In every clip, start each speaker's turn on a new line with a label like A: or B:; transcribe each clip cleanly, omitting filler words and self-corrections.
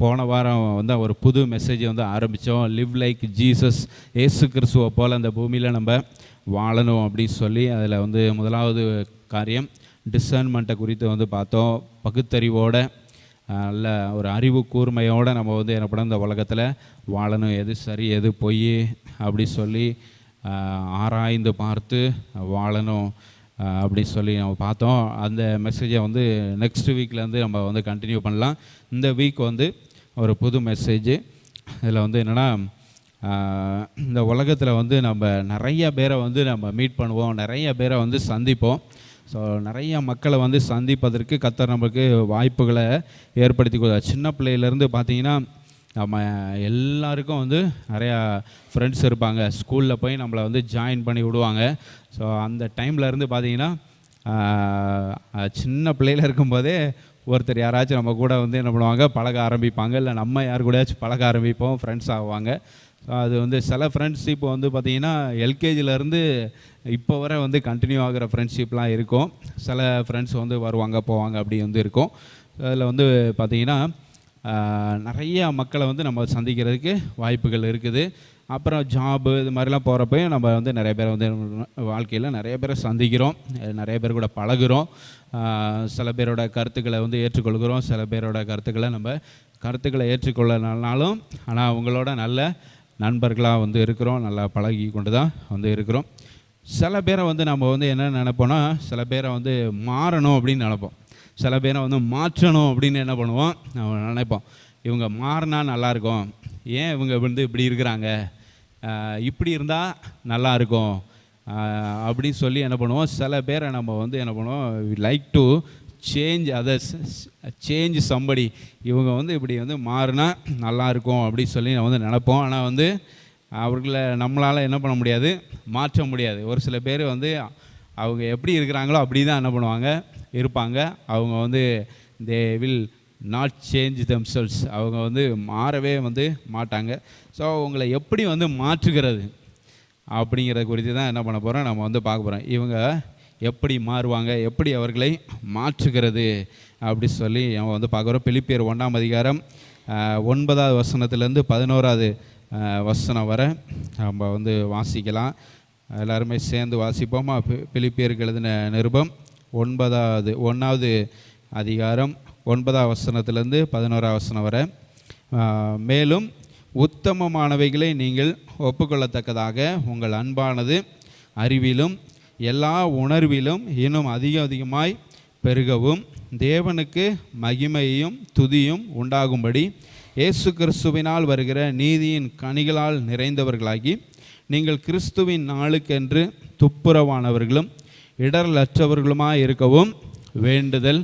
A: போன வாரம் வந்து ஒரு புது மெசேஜை வந்து ஆரம்பித்தோம். லிவ் லைக் ஜீசஸ், ஏசு கிறிஸ்துவை போல் அந்த பூமியில் நம்ம வாழணும் அப்படின்னு சொல்லி அதில் வந்து முதலாவது காரியம் டிசர்ன்மெண்ட்டை குறித்து வந்து பார்த்தோம். பகுத்தறிவோட நல்ல ஒரு அறிவு கூர்மையோடு நம்ம வந்து என்ன பண்ண இந்த உலகத்தில் வாழணும், எது சரி எது பொய் அப்படி சொல்லி ஆராய்ந்து பார்த்து வாழணும் அப்படி சொல்லி நம்ம பார்த்தோம். அந்த மெசேஜை வந்து நெக்ஸ்ட் வீக்லேருந்து நம்ம வந்து கண்டினியூ பண்ணலாம். இந்த வீக் வந்து ஒரு புது மெசேஜ். இதில் வந்து என்னென்னா, இந்த உலகத்தில் வந்து நம்ம நிறைய பேரை வந்து நம்ம மீட் பண்ணுவோம், நிறைய பேரை வந்து சந்திப்போம். ஸோ நிறைய மக்களை வந்து சந்திப்பதற்கு கர்த்தர் நமக்கு வாய்ப்புகளை ஏற்படுத்தி கொடுத்தார். சின்ன பிள்ளையிலேருந்து பார்த்திங்கன்னா நம்ம எல்லாருக்கும் வந்து நிறையா ஃப்ரெண்ட்ஸ் இருப்பாங்க. ஸ்கூலில் போய் நம்மளை வந்து ஜாயின் பண்ணி விடுவாங்க. ஸோ அந்த டைமில் இருந்து பார்த்திங்கன்னா சின்ன பிள்ளையில் இருக்கும்போதே ஒருத்தர் யாராச்சும் நம்ம கூட வந்து என்ன பண்ணுவாங்க, பழக ஆரம்பிப்பாங்க. இல்லை நம்ம யார் கூடயாச்சும் பழக ஆரம்பிப்போம், ஃப்ரெண்ட்ஸ் ஆகுவாங்க. ஸோ அது வந்து சில ஃப்ரெண்ட்ஷிப் வந்து பார்த்திங்கன்னா எல்கேஜிலேருந்து இப்போ வரை வந்து கண்டினியூ ஆகிற ஃப்ரெண்ட்ஷிப்லாம் இருக்கும். சில ஃப்ரெண்ட்ஸ் வந்து வருவாங்க போவாங்க அப்படி வந்து இருக்கும். அதில் வந்து பார்த்திங்கன்னா நிறைய மக்களை வந்து நம்ம சந்திக்கிறதுக்கு வாய்ப்புகள் இருக்குது. அப்புறம் ஜாபு இது மாதிரிலாம் போகிறப்பையும் நம்ம வந்து நிறைய பேரை வந்து வாழ்க்கையில் நிறைய பேரை சந்திக்கிறோம், நிறைய பேர் கூட பழகுறோம். சில பேரோட கருத்துக்களை வந்து ஏற்றுக்கொள்கிறோம், சில பேரோட கருத்துக்களை ஏற்றுக்கொள்ளனாலும் ஆனால் அவங்களோட நல்ல நண்பர்களாக வந்து இருக்கிறோம், நல்லா பழகி கொண்டு தான் வந்து இருக்கிறோம். சில பேரை வந்து நம்ம வந்து என்ன நினைப்போன்னா, சில பேரை வந்து மாறணும் அப்படின்னு நினைப்போம், சில பேரை வந்து மாற்றணும் அப்படின்னு என்ன பண்ணுவோம், நம்ம நினைப்போம். இவங்க மாறினா நல்லாயிருக்கும், ஏன் இவங்க வந்து இப்படி இருக்கிறாங்க, இப்படி இருந்தால் நல்லாயிருக்கும் அப்படின்னு சொல்லி என்ன பண்ணுவோம். சில பேரை நம்ம வந்து என்ன பண்ணுவோம், like to change others, change somebody, இவங்க வந்து இப்படி வந்து மாறினா நல்லாயிருக்கும் அப்படின்னு சொல்லி நம்ம வந்து நினைப்போம். ஆனால் வந்து அவர்களை நம்மளால் என்ன பண்ண முடியாது, மாற்ற முடியாது. ஒரு சில பேர் வந்து அவங்க எப்படி இருக்கிறாங்களோ அப்படி தான் என்ன பண்ணுவாங்க, இருப்பாங்க. அவங்க வந்து they will not change themselves, அவங்க வந்து மாறவே வந்து மாட்டாங்க. ஸோ அவங்களை எப்படி வந்து மாற்றுகிறது அப்படிங்கிறத குறித்து தான் என்ன பண்ண போகிறோம், நம்ம வந்து பார்க்க போகிறோம். இவங்க எப்படி மாறுவாங்க, எப்படி அவர்களை மாற்றுகிறது அப்படி சொல்லி நம்ம வந்து பார்க்குறோம். பிலிப்பியர் 1ஆம் அதிகாரம் 9வது வசனத்துலேருந்து 11வது வசனம் வரை நம்ம வந்து வாசிக்கலாம். எல்லாருமே சேர்ந்து வாசிப்போமா? பிலிப்பியருக்கு எழுதின நிருபம் 1வது அதிகாரம் 9வது வசனத்திலேருந்து 11வது வசனம் வரை. மேலும் உத்தமமானவைகளை நீங்கள் ஒப்புக்கொள்ளத்தக்கதாக உங்கள் அன்பானது அறிவிலும் எல்லா உணர்விலும் இன்னும் அதிகமாய் பெருகவும் தேவனுக்கு மகிமையும் துதியும் உண்டாகும்படி இயேசு கிறிஸ்துவினால் வருகிற நீதியின் கனிகளால் நிறைந்தவர்களாகி நீங்கள் கிறிஸ்துவின் நாளுக்கென்று துப்புரவானவர்களும் இடரலற்றவர்களுமாய் இருக்கவும் வேண்டுதல்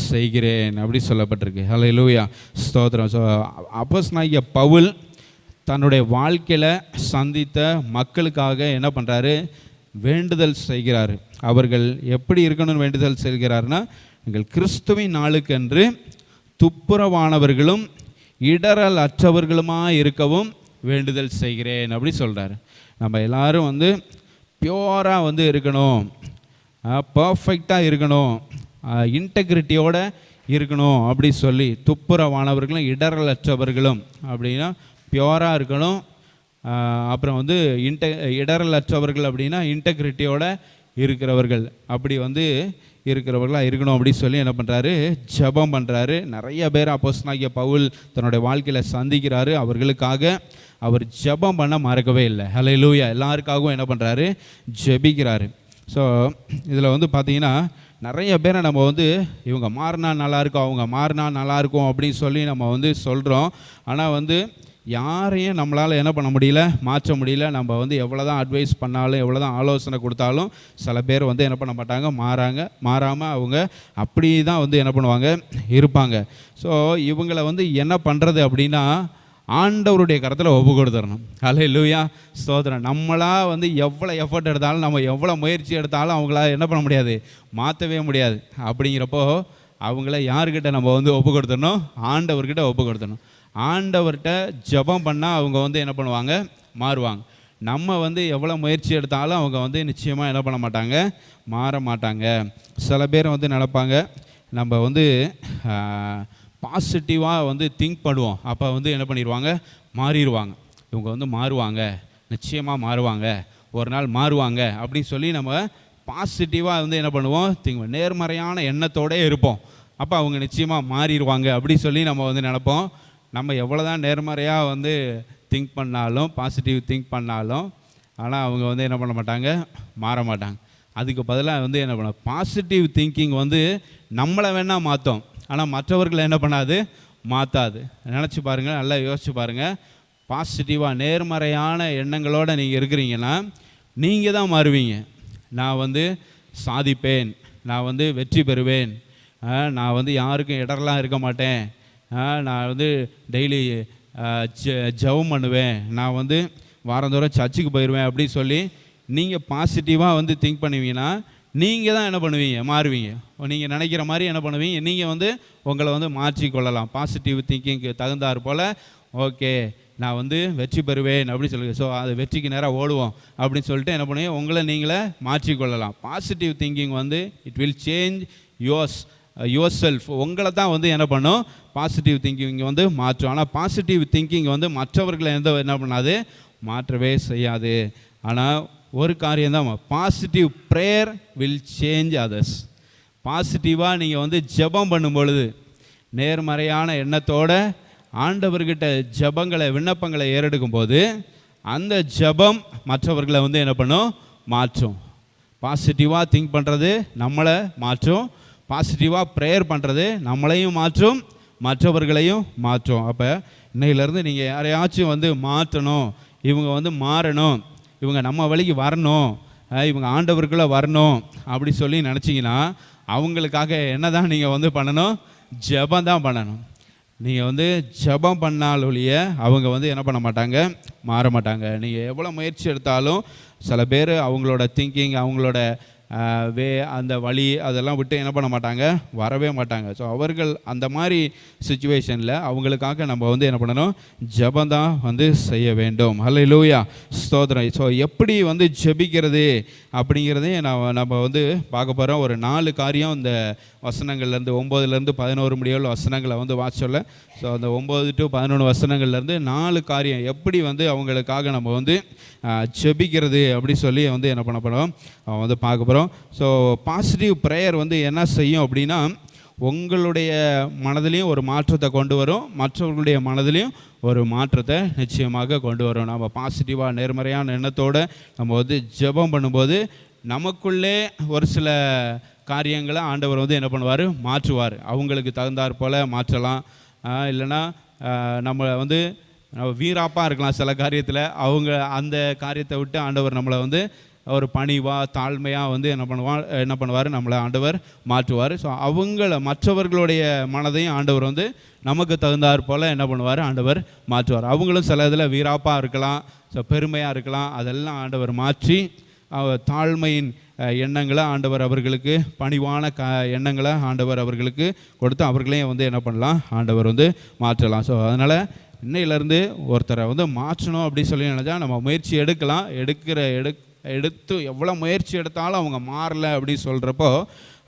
A: செய்கிறேன் அப்படி சொல்லப்பட்டிருக்கு. ஹல்லேலூயா, ஸ்தோத்திரம். ஸோ அப்போஸ்தலனாகிய பவுல் தன்னுடைய வாழ்க்கையில் சந்தித்த மக்களுக்காக என்ன பண்ணுறாரு, வேண்டுதல் செய்கிறார். அவர்கள் எப்படி இருக்கணும்னு வேண்டுதல் செய்கிறார்னா, நீங்கள் கிறிஸ்துவின் நாளுக்கென்று துப்புரவானவர்களும் இடரல் அற்றவர்களுமாக இருக்கவும் வேண்டுதல் செய்கிறேன் அப்படி சொல்கிறார். நம்ம எல்லாரும் வந்து பியூராக வந்து இருக்கணும், பர்ஃபெக்டாக இருக்கணும், இன்டெகிரிட்டியோடு இருக்கணும் அப்படி சொல்லி, துப்புரவானவர்களும் இடரல் அற்றவர்களும் அப்படின்னா பியூராக இருக்கணும். அப்புறம் வந்து இடரல் அற்றவர்கள் அப்படின்னா இன்டெகிரிட்டியோடு இருக்கிறவர்கள், அப்படி வந்து இருக்கிறவர்களாக இருக்கணும் அப்படி சொல்லி என்ன பண்ணுறாரு, ஜெபம் பண்ணுறாரு. நிறைய பேர் அப்போஸ்தலனாகிய பவுல் தன்னுடைய வாழ்க்கையில் சந்திக்கிறாரு. அவர்களுக்காக அவர் ஜெபம் பண்ண மறக்கவே இல்லை. ஹல்லேலூயா, எல்லாருக்காகவும் என்ன பண்ணுறாரு, ஜெபிக்கிறாரு. ஸோ இதில் வந்து பார்த்திங்கன்னா நிறைய பேரை நம்ம வந்து இவங்க மாறினா நல்லாயிருக்கும், அவங்க மாறினா நல்லாயிருக்கும் அப்படின்னு சொல்லி நம்ம வந்து சொல்கிறோம். ஆனால் வந்து யாரையும் நம்மளால் என்ன பண்ண முடியல, மாற்ற முடியல. நம்ம வந்து எவ்வளோ தான் அட்வைஸ் பண்ணாலும், எவ்வளோ தான் ஆலோசனை கொடுத்தாலும் சில பேர் வந்து என்ன பண்ண மாட்டாங்க, மாறாமல் அவங்க அப்படி தான் வந்து என்ன பண்ணுவாங்க, இருப்பாங்க. ஸோ இவங்களை வந்து என்ன பண்ணுறது அப்படின்னா, ஆண்டவருடைய கரத்தில் ஒப்பு கொடுத்துடணும். ஹல்லேலூயா, ஸ்தோத்திரம். நம்மளாக வந்து எவ்வளோ எஃபர்ட் எடுத்தாலும், நம்ம எவ்வளோ முயற்சி எடுத்தாலும் அவங்கள என்ன பண்ண முடியாது, மாற்றவே முடியாது. அப்படிங்கிறப்போ அவங்கள யாருக்கிட்ட நம்ம வந்து ஒப்பு கொடுத்துடணும், ஆண்டவர்கிட்ட ஒப்பு கொடுத்துடணும். ஆண்டவர்கிட்ட ஜெபம் பண்ணால் அவங்க வந்து என்ன பண்ணுவாங்க, மாறுவாங்க. நம்ம வந்து எவ்வளோ முயற்சி எடுத்தாலும் அவங்க வந்து நிச்சயமாக என்ன பண்ண மாட்டாங்க, மாற மாட்டாங்க. சில பேர் வந்து நினைப்பாங்க, நம்ம வந்து பாசிட்டிவாக வந்து திங்க் பண்ணுவோம். அப்போ வந்து என்ன பண்ணிடுவாங்க, மாறிடுவாங்க. இவங்க வந்து மாறுவாங்க, நிச்சயமாக மாறுவாங்க, ஒரு நாள் மாறுவாங்க அப்படின்னு சொல்லி நம்ம பாசிட்டிவாக வந்து என்ன பண்ணுவோம், திங்க் நேர்மறையான எண்ணத்தோடே இருப்போம். அப்போ அவங்க நிச்சயமாக மாறிடுவாங்க அப்படி சொல்லி நம்ம வந்து நினைப்போம். நம்ம எவ்வளோ தான் நேர்மறையாக வந்து திங்க் பண்ணாலும், பாசிட்டிவ் திங்க் பண்ணாலும், ஆனால் அவங்க வந்து என்ன பண்ண மாட்டாங்க, மாற மாட்டாங்க. அதுக்கு பதிலாக வந்து என்ன பண்ண, பாசிட்டிவ் திங்கிங் வந்து நம்மளை வேணால் மாற்றும், ஆனால் மற்றவர்களை என்ன பண்ணாது, மாற்றாது. நினச்சி பாருங்கள், நல்லா யோசிச்சு பாருங்கள். பாசிட்டிவாக நேர்மறையான எண்ணங்களோடு நீங்கள் இருக்கிறீங்கன்னா நீங்கள் தான் மாறுவீங்க. நான் வந்து சாதிப்பேன், நான் வந்து வெற்றி பெறுவேன், நான் வந்து யாருக்கும் இடரெல்லாம் இருக்க மாட்டேன், நான் வந்து டெய்லி ஜெபம் பண்ணுவேன், நான் வந்து வாரந்தோறும் சர்ச்சுக்கு போயிடுவேன் அப்படின்னு சொல்லி நீங்கள் பாசிட்டிவாக வந்து திங்க் பண்ணுவீங்கன்னா நீங்கள் தான் என்ன பண்ணுவீங்க, மாறுவீங்க. நீங்கள் நினைக்கிற மாதிரி என்ன பண்ணுவீங்க, நீங்கள் வந்து உங்களை வந்து மாற்றிக்கொள்ளலாம். பாசிட்டிவ் திங்கிங்க்கு தகுந்தாற் போல் ஓகே நான் வந்து வெற்றி பெறுவேன் அப்படின்னு சொல்லுங்கள். ஸோ அது வெற்றிக்கு நேராக ஓடுவோம் அப்படின்னு சொல்லிட்டு என்ன பண்ணுவீங்க, உங்களை நீங்களே மாற்றிக்கொள்ளலாம். பாசிட்டிவ் திங்கிங் வந்து it will change your self. உங்களை தான் வந்து என்ன பண்ணும், பாசிட்டிவ் திங்கிங் வந்து மாற்றும். ஆனால் பாசிட்டிவ் திங்கிங் வந்து மற்றவர்களை என்ன பண்ணாது, மாற்றவே செய்யாது. ஆனால் ஒரு காரியம்தான், positive prayer will change others. பாசிட்டிவாக நீங்கள் வந்து ஜெபம் பண்ணும் பொழுது நேர்மறையான எண்ணத்தோடு ஆண்டவர்கிட்ட ஜெபங்களை விண்ணப்பங்களை ஏறெடுக்கும் போது அந்த ஜெபம் மற்றவர்களை வந்து என்ன பண்ணும், மாற்றும். பாசிட்டிவாக திங்க் பண்ணுறது நம்மளை மாற்றும், பாசிட்டிவாக ப்ரேயர் பண்ணுறது நம்மளையும் மாற்றும், மற்றவர்களையும் மாற்றும். அப்போ இன்னையிலேருந்து நீங்கள் யாரையாச்சும் வந்து மாற்றணும், இவங்க வந்து மாறணும், இவங்க நம்ம வழிக்கு வரணும், இவங்க ஆண்டவருக்குள்ளே வரணும் அப்படி சொல்லி நினச்சிங்கன்னா அவங்களுக்காக என்ன தான் நீங்கள் வந்து பண்ணணும், ஜெபம் தான் பண்ணணும். நீங்கள் வந்து ஜெபம் பண்ணால் ஒழிய அவங்க வந்து என்ன பண்ண மாட்டாங்க, மாற மாட்டாங்க. நீங்கள் எவ்வளோ முயற்சி எடுத்தாலும் சில பேர் அவங்களோட திங்கிங், அவங்களோட அந்த வழி அதெல்லாம் விட்டு என்ன பண்ண மாட்டாங்க, வரவே மாட்டாங்க. ஸோ அவர்கள் அந்த மாதிரி சுச்சுவேஷனில் அவங்களுக்காக நம்ம வந்து என்ன பண்ணணும், ஜெபந்தான் வந்து செய்ய வேண்டும். ஹல்லேலூயா, ஸ்தோத்திரம். ஸோ எப்படி வந்து ஜெபிக்கிறது அப்படிங்கிறதையும் நம்ம வந்து பார்க்க போகிறோம். ஒரு 4 காரியம் இந்த வசனங்கள்லேருந்து 9லேருந்து 11 முடியுள்ள வசனங்களை வந்து வாசிச்சொல்ல. ஸோ அந்த 9 to 11 வசனங்கள்லேருந்து 4 காரியம் எப்படி வந்து அவங்களுக்காக நம்ம வந்து ஜெபிக்கிறது அப்படி சொல்லி வந்து என்ன பண்ண போகிறோம், வந்து பார்க்க போகிறோம். ஸோ பாசிட்டிவ் ப்ரேயர் வந்து என்ன செய்யும் அப்படின்னா, உங்களுடைய மனதிலையும் ஒரு மாற்றத்தை கொண்டு வரும், மற்றவர்களுடைய மனதிலையும் ஒரு மாற்றத்தை நிச்சயமாக கொண்டு வரும். நம்ம பாசிட்டிவாக நேர்மறையான எண்ணத்தோடு நம்ம வந்து ஜெபம் பண்ணும்போது நமக்குள்ளே ஒரு சில காரியங்களை ஆண்டவர் வந்து என்ன பண்ணுவார், மாற்றுவார். அவங்களுக்கு தகுந்தாற் போல் மாற்றலாம். இல்லைன்னா நம்ம வந்து வீராப்பாக இருக்கலாம் சில காரியத்தில், அவங்க அந்த காரியத்தை விட்டு ஆண்டவர் நம்மளை வந்து ஒரு பணிவாக தாழ்மையாக வந்து என்ன பண்ணுவார், நம்மளை ஆண்டவர் மாற்றுவார். ஸோ அவங்கள மற்றவர்களுடைய மனதையும் ஆண்டவர் வந்து நமக்கு தகுந்தாற் போல் என்ன பண்ணுவார், ஆண்டவர் மாற்றுவார். அவங்களும் சில இதில் வீராப்பாக இருக்கலாம், ஸோ பெருமையாக இருக்கலாம், அதெல்லாம் ஆண்டவர் மாற்றி தாழ்மையின் எண்ணங்களை ஆண்டவர் அவர்களுக்கு, பணிவான எண்ணங்களை ஆண்டவர் அவர்களுக்கு கொடுத்து அவர்களையும் வந்து என்ன பண்ணலாம், ஆண்டவர் வந்து மாற்றலாம். ஸோ அதனால் இன்னையிலேருந்து ஒருத்தரை வந்து மாற்றணும் அப்படின்னு சொல்லி நினச்சா நம்ம முயற்சி எடுக்கலாம். எடுத்து எவ்வளோ முயற்சி எடுத்தாலும் அவங்க மாறலை அப்படின்னு சொல்கிறப்போ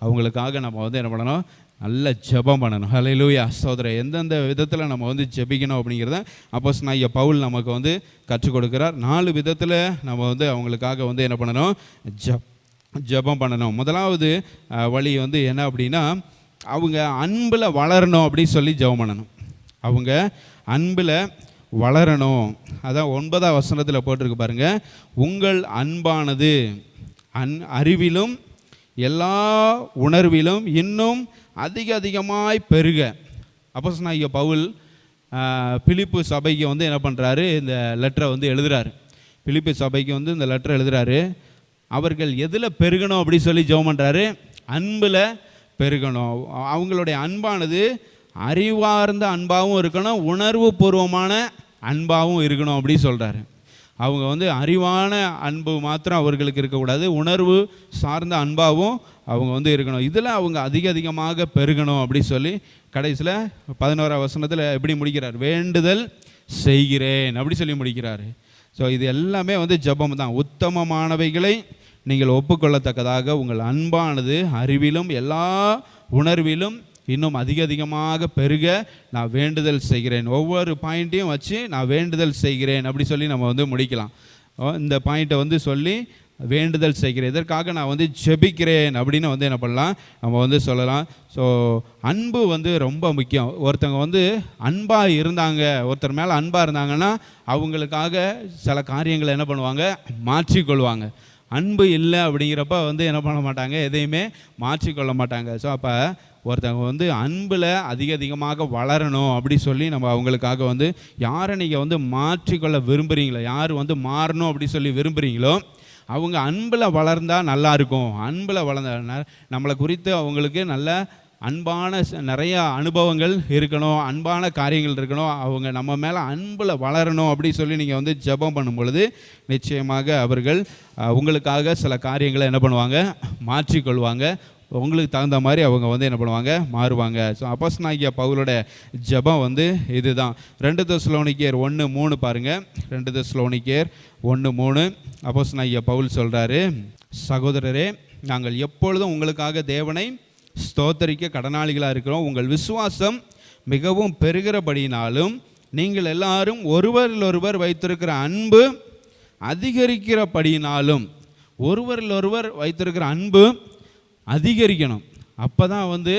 A: அவங்களுக்காக நம்ம வந்து என்ன பண்ணணும், நல்ல ஜெபம் பண்ணணும். ஹல்லேலூயா, ஸ்தோத்திரம். எந்தெந்த விதத்தில் நம்ம வந்து ஜெபிக்கணும் அப்படிங்கிறத அப்போஸ்தலனாகிய பவுல் நமக்கு வந்து கற்றுக் கொடுக்கிறார். 4 விதத்தில் நம்ம வந்து அவங்களுக்காக வந்து என்ன பண்ணணும், ஜெபம் பண்ணணும். முதலாவது வழி வந்து என்ன அப்படின்னா, அவங்க அன்பில் வளரணும் அப்படின்னு சொல்லி ஜெபம் பண்ணணும். அவங்க அன்பில் வளரணும். அதான் 9ஆம் வசனத்தில் போட்டிருக்கு பாருங்க, உங்கள் அன்பானது அறிவிலும் எல்லா உணர்விலும் இன்னும் அதிகமாய் பெருக. அப்போஸ்தலனாகிய பவுல் பிலிப்பு சபைக்கு வந்து என்ன பண்ணுறாரு, இந்த லெட்டரை வந்து எழுதுகிறாரு. பிலிப்பு சபைக்கு வந்து இந்த லெட்டரை எழுதுகிறாரு. அவர்கள் எதில் பெருகணும் அப்படி சொல்லி ஜெபம் பண்ணுறாரு, அன்பில் பெருகணும். அவங்களுடைய அன்பானது அறிவார்ந்த அன்பாகவும் இருக்கணும், உணர்வு பூர்வமான அன்பாகவும் இருக்கணும் அப்படி சொல்கிறாரு. அவங்க வந்து அறிவான அன்பு மாத்திரம் அவர்களுக்கு இருக்கக்கூடாது, உணர்வு சார்ந்த அன்பாகவும் அவங்க வந்து இருக்கணும். இதில் அவங்க அதிகமாக பெருகணும் அப்படி சொல்லி கடைசியில் 11ஆம் வசனத்தில் எப்படி முடிக்கிறார், வேண்டுதல் செய்கிறேன் அப்படி சொல்லி முடிக்கிறாரு. ஸோ இது எல்லாமே வந்து ஜெபம் தான். உத்தமமானவைகளை நீங்கள் ஒப்புக்கொள்ளத்தக்கதாக உங்கள் அன்பானது அறிவிலும் எல்லா உணர்விலும் இன்னும் அதிகமாக பெருக நான் வேண்டுதல் செய்கிறேன். ஒவ்வொரு பாயிண்ட்டையும் வச்சு நான் வேண்டுதல் செய்கிறேன் அப்படி சொல்லி நம்ம வந்து முடிக்கலாம். இந்த பாயிண்ட்டை வந்து சொல்லி வேண்டுதல் செய்கிறேன், இதற்காக நான் வந்து ஜெபிக்கிறேன் அப்படின்னு வந்து என்ன பண்ணலாம், நம்ம வந்து சொல்லலாம். ஸோ அன்பு வந்து ரொம்ப முக்கியம். ஒருத்தவங்க வந்து அன்பாக இருந்தாங்க, ஒருத்தர் மேலே அன்பாக இருந்தாங்கன்னா அவங்களுக்காக சில காரியங்களை என்ன பண்ணுவாங்க, மாற்றிக்கொள்வாங்க. அன்பு இல்லை அப்படிங்கிறப்ப வந்து என்ன பண்ண மாட்டாங்க, எதையுமே மாற்றிக்கொள்ள மாட்டாங்க. ஸோ அப்போ ஒருத்தவங்க வந்து அன்பில் அதிகமாக வளரணும் அப்படி சொல்லி நம்ம அவங்களுக்காக வந்து யாரை நீங்கள் வந்து மாற்றிக்கொள்ள விரும்புகிறீங்களோ, யார் வந்து மாறணும் அப்படி சொல்லி விரும்புகிறீங்களோ அவங்க அன்பில் வளர்ந்தால் நல்லாயிருக்கும். அன்பில் வளர்ந்த நம்மளை குறித்து அவங்களுக்கு நல்ல அன்பான நிறைய அனுபவங்கள் இருக்கணும், அன்பான காரியங்கள் இருக்கணும், அவங்க நம்ம மேலே அன்பில் வளரணும் அப்படி சொல்லி நீங்கள் வந்து ஜெபம் பண்ணும் பொழுது நிச்சயமாக அவர்கள் உங்களுக்காக சில காரியங்களை என்ன பண்ணுவாங்க, மாற்றிக்கொள்வாங்க. உங்களுக்கு தகுந்த மாதிரி அவங்க வந்து என்ன பண்ணுவாங்க, மாறுவாங்க. ஸோ அப்போஸ்தலனாகிய பவுலோட ஜெபம் வந்து இதுதான். 2 தெசலோனிக்கேயர் 1:3 பாருங்கள். 2 தெசலோனிக்கேயர் 1:3 அப்போஸ்தலனாகிய பவுல் சொல்கிறாரு, சகோதரரே நாங்கள் எப்பொழுதும் உங்களுக்காக தேவனை ஸ்தோத்தரிக்க கடனாளிகளாக இருக்கிறோம். உங்கள் விசுவாசம் மிகவும் பெருகிறபடினாலும் நீங்கள் எல்லாரும் ஒருவரிலொருவர் வைத்திருக்கிற அன்பு அதிகரிக்கிறபடினாலும், ஒருவரிலொருவர் வைத்திருக்கிற அன்பு அதிகரிக்கணும். அப்போ தான் வந்து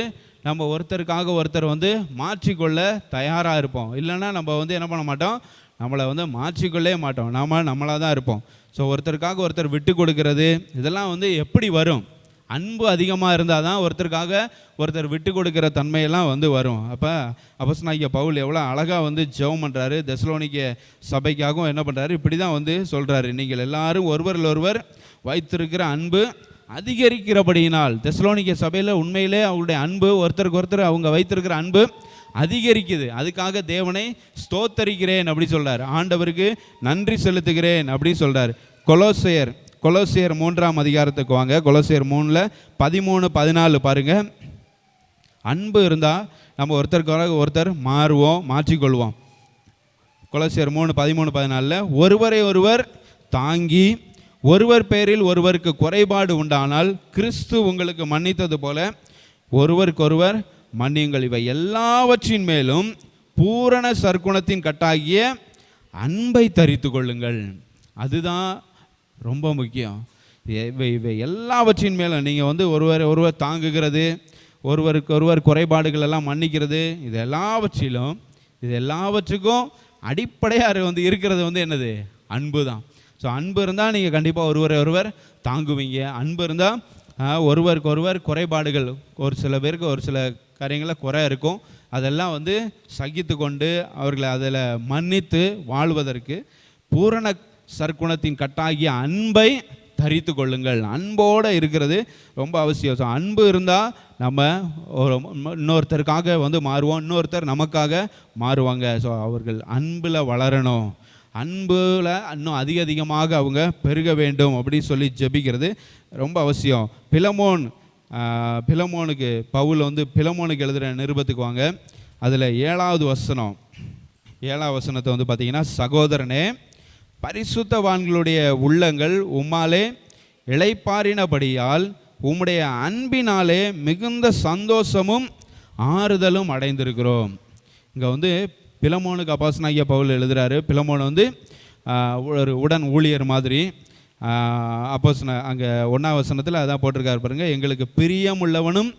A: நம்ம ஒருத்தருக்காக ஒருத்தர் வந்து மாற்றிக்கொள்ள தயாராக இருப்போம். இல்லைன்னா நம்ம வந்து என்ன பண்ண மாட்டோம், நம்மளை வந்து மாற்றிக்கொள்ளே மாட்டோம், நம்மளாக தான் இருப்போம். ஸோ ஒருத்தருக்காக ஒருத்தர் விட்டு கொடுக்கறது இதெல்லாம் வந்து எப்படி வரும், அன்பு அதிகமாக இருந்தால் தான் ஒருத்தருக்காக ஒருத்தர் விட்டு கொடுக்குற தன்மையெல்லாம் வந்து வரும். அப்போ அப்போஸ்தலனாகிய பவுல் எவ்வளோ அழகாக வந்து ஜெபம் பண்ணுறாரு, தெசலோனிக்கே சபைக்காகவும் என்ன பண்ணுறாரு, இப்படி தான் வந்து சொல்கிறாரு, நீங்கள் எல்லாரும் ஒருவரிலொருவர் வைத்திருக்கிற அன்பு அதிகரிக்கிறபடியினால். தெசலோனிக்கே சபையில் உண்மையிலே அவங்களுடைய அன்பு ஒருத்தருக்கு ஒருத்தர் அவங்க வைத்திருக்கிற அன்பு அதிகரிக்குது. அதுக்காக தேவனை ஸ்தோத்தரிக்கிறேன் அப்படி சொல்கிறார், ஆண்டவருக்கு நன்றி செலுத்துகிறேன் அப்படி சொல்கிறார். கொலோசியர் 3ஆம் அதிகாரத்துக்கு வாங்க. கொலோசியர் 3:13-14 பாருங்கள். அன்பு இருந்தால் நம்ம ஒருத்தருக்கு ஒருத்தர் மாற்றிக்கொள்வோம். கொலோசியர் 3:13-14 ஒருவரை ஒருவர் தாங்கி ஒருவர் பேரில் ஒருவருக்கு குறைபாடு உண்டானால் கிறிஸ்து உங்களுக்கு மன்னித்தது போல ஒருவருக்கொருவர் மன்னியுங்கள். இவை எல்லாவற்றின் மேலும் பூரண சற்குணத்தின் கட்டாகிய அன்பை தரித்து கொள்ளுங்கள். அதுதான் ரொம்ப முக்கியம். இவை எல்லாவற்றின் மேலும் நீங்கள் வந்து ஒருவர் தாங்குகிறது, ஒருவருக்கு ஒருவர் குறைபாடுகள் எல்லாம் மன்னிக்கிறது, இது எல்லாவற்றுக்கும் அடிப்படையாக வந்து இருக்கிறது வந்து என்னது, அன்பு தான். ஸோ அன்பு இருந்தால் நீங்கள் கண்டிப்பாக ஒருவர் தாங்குவீங்க. அன்பு இருந்தால் ஒருவருக்கு ஒருவர் குறைபாடுகள், ஒரு சில பேருக்கு ஒரு சில காரியங்களில் குறை இருக்கும், அதெல்லாம் வந்து சகித்து கொண்டு அவர்களை அதில் மன்னித்து வாழ்வதற்கு பூரண சற்குணத்தின் கட்டாகிய அன்பை தரித்து கொள்ளுங்கள். அன்போடு இருக்கிறது ரொம்ப அவசியம். ஸோ அன்பு இருந்தால் நம்ம இன்னொருத்தருக்காக வந்து மாறுவோம், இன்னொருத்தர் நமக்காக மாறுவாங்க. ஸோ அவர்கள் அன்பில் வளரணும், அன்பில் இன்னும் அதிகமாக அவங்க பெருக வேண்டும் அப்படின்னு சொல்லி ஜெபிக்கிறது ரொம்ப அவசியம். பிலமோனுக்கு பவுல் வந்து பிலமோனுக்கு எழுதுகிற நிருபத்துக்கு வாங்க. அதில் 7வது வசனத்தை வந்து பார்த்தீங்கன்னா, சகோதரனே பரிசுத்தவான்களுடைய உள்ளங்கள் உம்மாலே இளைப்பாறினபடியால் உம்முடைய அன்பினாலே மிகுந்த சந்தோஷமும் ஆறுதலும் அடைந்திருக்கிறோம். இங்கே வந்து பிலமோனுக்கு அப்போஸ்தலனாகிய பவுல் எழுதுகிறாரு. பிலமோன் வந்து ஒரு உடன் ஊழியர் மாதிரி. அங்கே 1ஆம் வசனத்தில் அதான் போட்டிருக்காரு பாருங்கள், எங்களுக்கு பிரியமுள்ளவனும்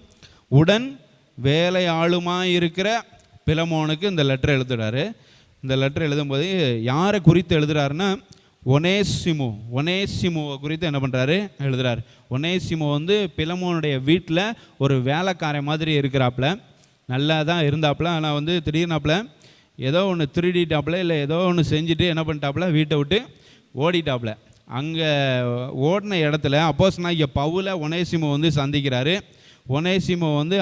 A: உடன் வேலையாளுமாய் இருக்கிற பிலமோனுக்கு இந்த லெட்டர் எழுதுகிறாரு. இந்த லெட்டர் எழுதும்போது யாரை குறித்து எழுதுகிறாருன்னா, ஒனேசிமுவை குறித்து என்ன பண்ணுறாரு, எழுதுகிறார். ஒனேசிமு வந்து பிலமோனுடைய வீட்டில் ஒரு வேலைக்கார மாதிரி இருக்கிறாப்புல, நல்லா தான் இருந்தாப்புல. ஆனால் வந்து திடீர்னாப்புல ஏதோ ஒன்று திருடிட்டாப்புல, இல்லை ஏதோ ஒன்று செஞ்சுட்டு என்ன பண்ணிட்டாப்புல, வீட்டை விட்டு ஓடிட்டாப்புல. அங்கே ஓடின இடத்துல அப்போஸ்தலனாகிய பவுலை ஒனேசிமு வந்து சந்திக்கிறாரு. ஒனேசிமு வந்து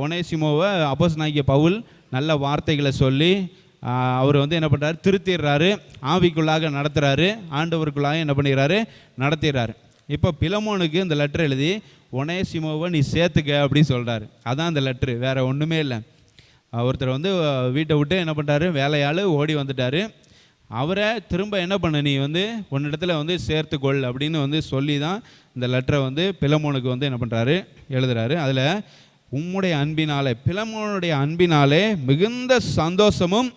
A: ஒனேசிமுவை அப்போஸ்தலனாகிய பவுல் நல்ல வார்த்தைகளை சொல்லி அவர் வந்து என்ன பண்ணுறாரு, திருத்திடுறாரு, ஆவிக்குள்ளாக நடத்துகிறாரு, ஆண்டவருக்குள்ளாக என்ன பண்ணிடுறாரு, நடத்திடுறாரு. இப்போ பிலமோனுக்கு இந்த லெட்டர் எழுதி ஒனேசிமுவை நீ சேர்த்துக்க அப்படின்னு சொல்கிறாரு. அதான் இந்த லெட்ரு, வேறு ஒன்றுமே இல்லை. ஒருத்தர் வந்து வீட்டை விட்டு என்ன பண்ணுறாரு, வேலையாள் ஓடி வந்துட்டார். அவரை திரும்ப என்ன பண்ண, நீ வந்து உன்னிடத்துல வந்து சேர்த்துக்கொள் அப்படின்னு வந்து சொல்லி தான் இந்த லெட்டரை வந்து பிலமோனுக்கு வந்து என்ன பண்ணுறாரு, எழுதுகிறாரு. அதில் உம்முடைய அன்பினாலே, பிலமோனுடைய அன்பினாலே மிகுந்த சந்தோஷமும்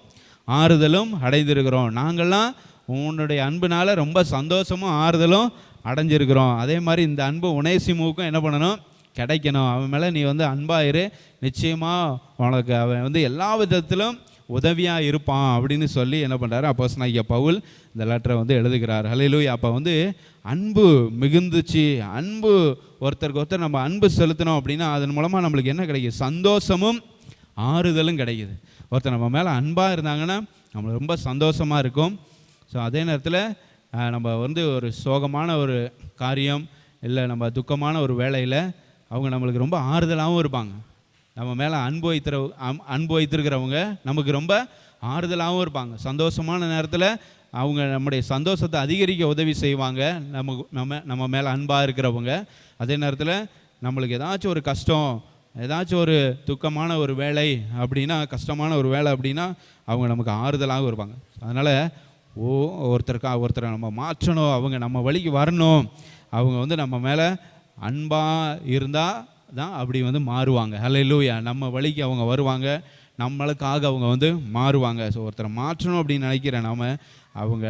A: ஆறுதலும் அடைந்திருக்கிறோம். நாங்கள்லாம் உன்னுடைய அன்பினால ரொம்ப சந்தோஷமும் ஆறுதலும் அடைஞ்சிருக்கிறோம். அதே மாதிரி இந்த அன்பு ஒனேசிமுவுக்கும் என்ன பண்ணணும், கிடைக்கணும். அவன் மேலே நீ வந்து அன்பாயிரு, நிச்சயமாக உனக்கு அவன் வந்து எல்லா விதத்திலும் உதவியாக இருப்பான் அப்படின்னு சொல்லி என்ன பண்ணுறாரு அப்போஸ்தலனாகிய பவுல் இந்த லெட்டரை வந்து எழுதுகிறார். ஹல்லேலூயா. அப்போ வந்து அன்பு மிகுந்துச்சு. அன்பு ஒருத்தருக்கு ஒருத்தர் நம்ம அன்பு செலுத்தினோம் அப்படின்னா அதன் மூலமாக நம்மளுக்கு என்ன கிடைக்குது, சந்தோஷமும் ஆறுதலும் கிடைக்குது. ஒருத்தர் நம்ம மேலே அன்பாக இருந்தாங்கன்னா நம்மளுக்கு ரொம்ப சந்தோஷமாக இருக்கும். ஸோ அதே நேரத்தில் நம்ம வந்து ஒரு சோகமான ஒரு காரியம் இல்லை நம்ம துக்கமான ஒரு வேலையில் அவங்க நம்மளுக்கு ரொம்ப ஆறுதலாகவும் இருப்பாங்க. நம்ம மேலே அன்பு வைத்திருக்கிறவங்க நமக்கு ரொம்ப ஆறுதலாகவும் இருப்பாங்க. சந்தோஷமான நேரத்தில் அவங்க நம்முடைய சந்தோஷத்தை அதிகரிக்க உதவி செய்வாங்க. நம்ம மேலே அன்பாக இருக்கிறவங்க. அதே நேரத்தில் நம்மளுக்கு ஏதாச்சும் ஒரு கஷ்டம், ஏதாச்சும் ஒரு துக்கமான ஒரு வேலை அப்படின்னா, கஷ்டமான ஒரு வேலை அப்படின்னா அவங்க நமக்கு ஆறுதலாகவும் இருப்பாங்க. அதனால் ஒருத்தரை நம்ம மாற்றணும், அவங்க நம்ம வழிக்கு வரணும், அவங்க வந்து நம்ம மேலே அன்பாக இருந்தால் தான் அப்படி வந்து மாறுவாங்க. ஹல்லேலூயா. நம்ம வழிக்கு அவங்க வருவாங்க, நம்மளுக்காக அவங்க வந்து மாறுவாங்க. ஸோ ஒருத்தரை மாற்றணும் அப்படின்னு நினைக்கிறேன் நாம, அவங்க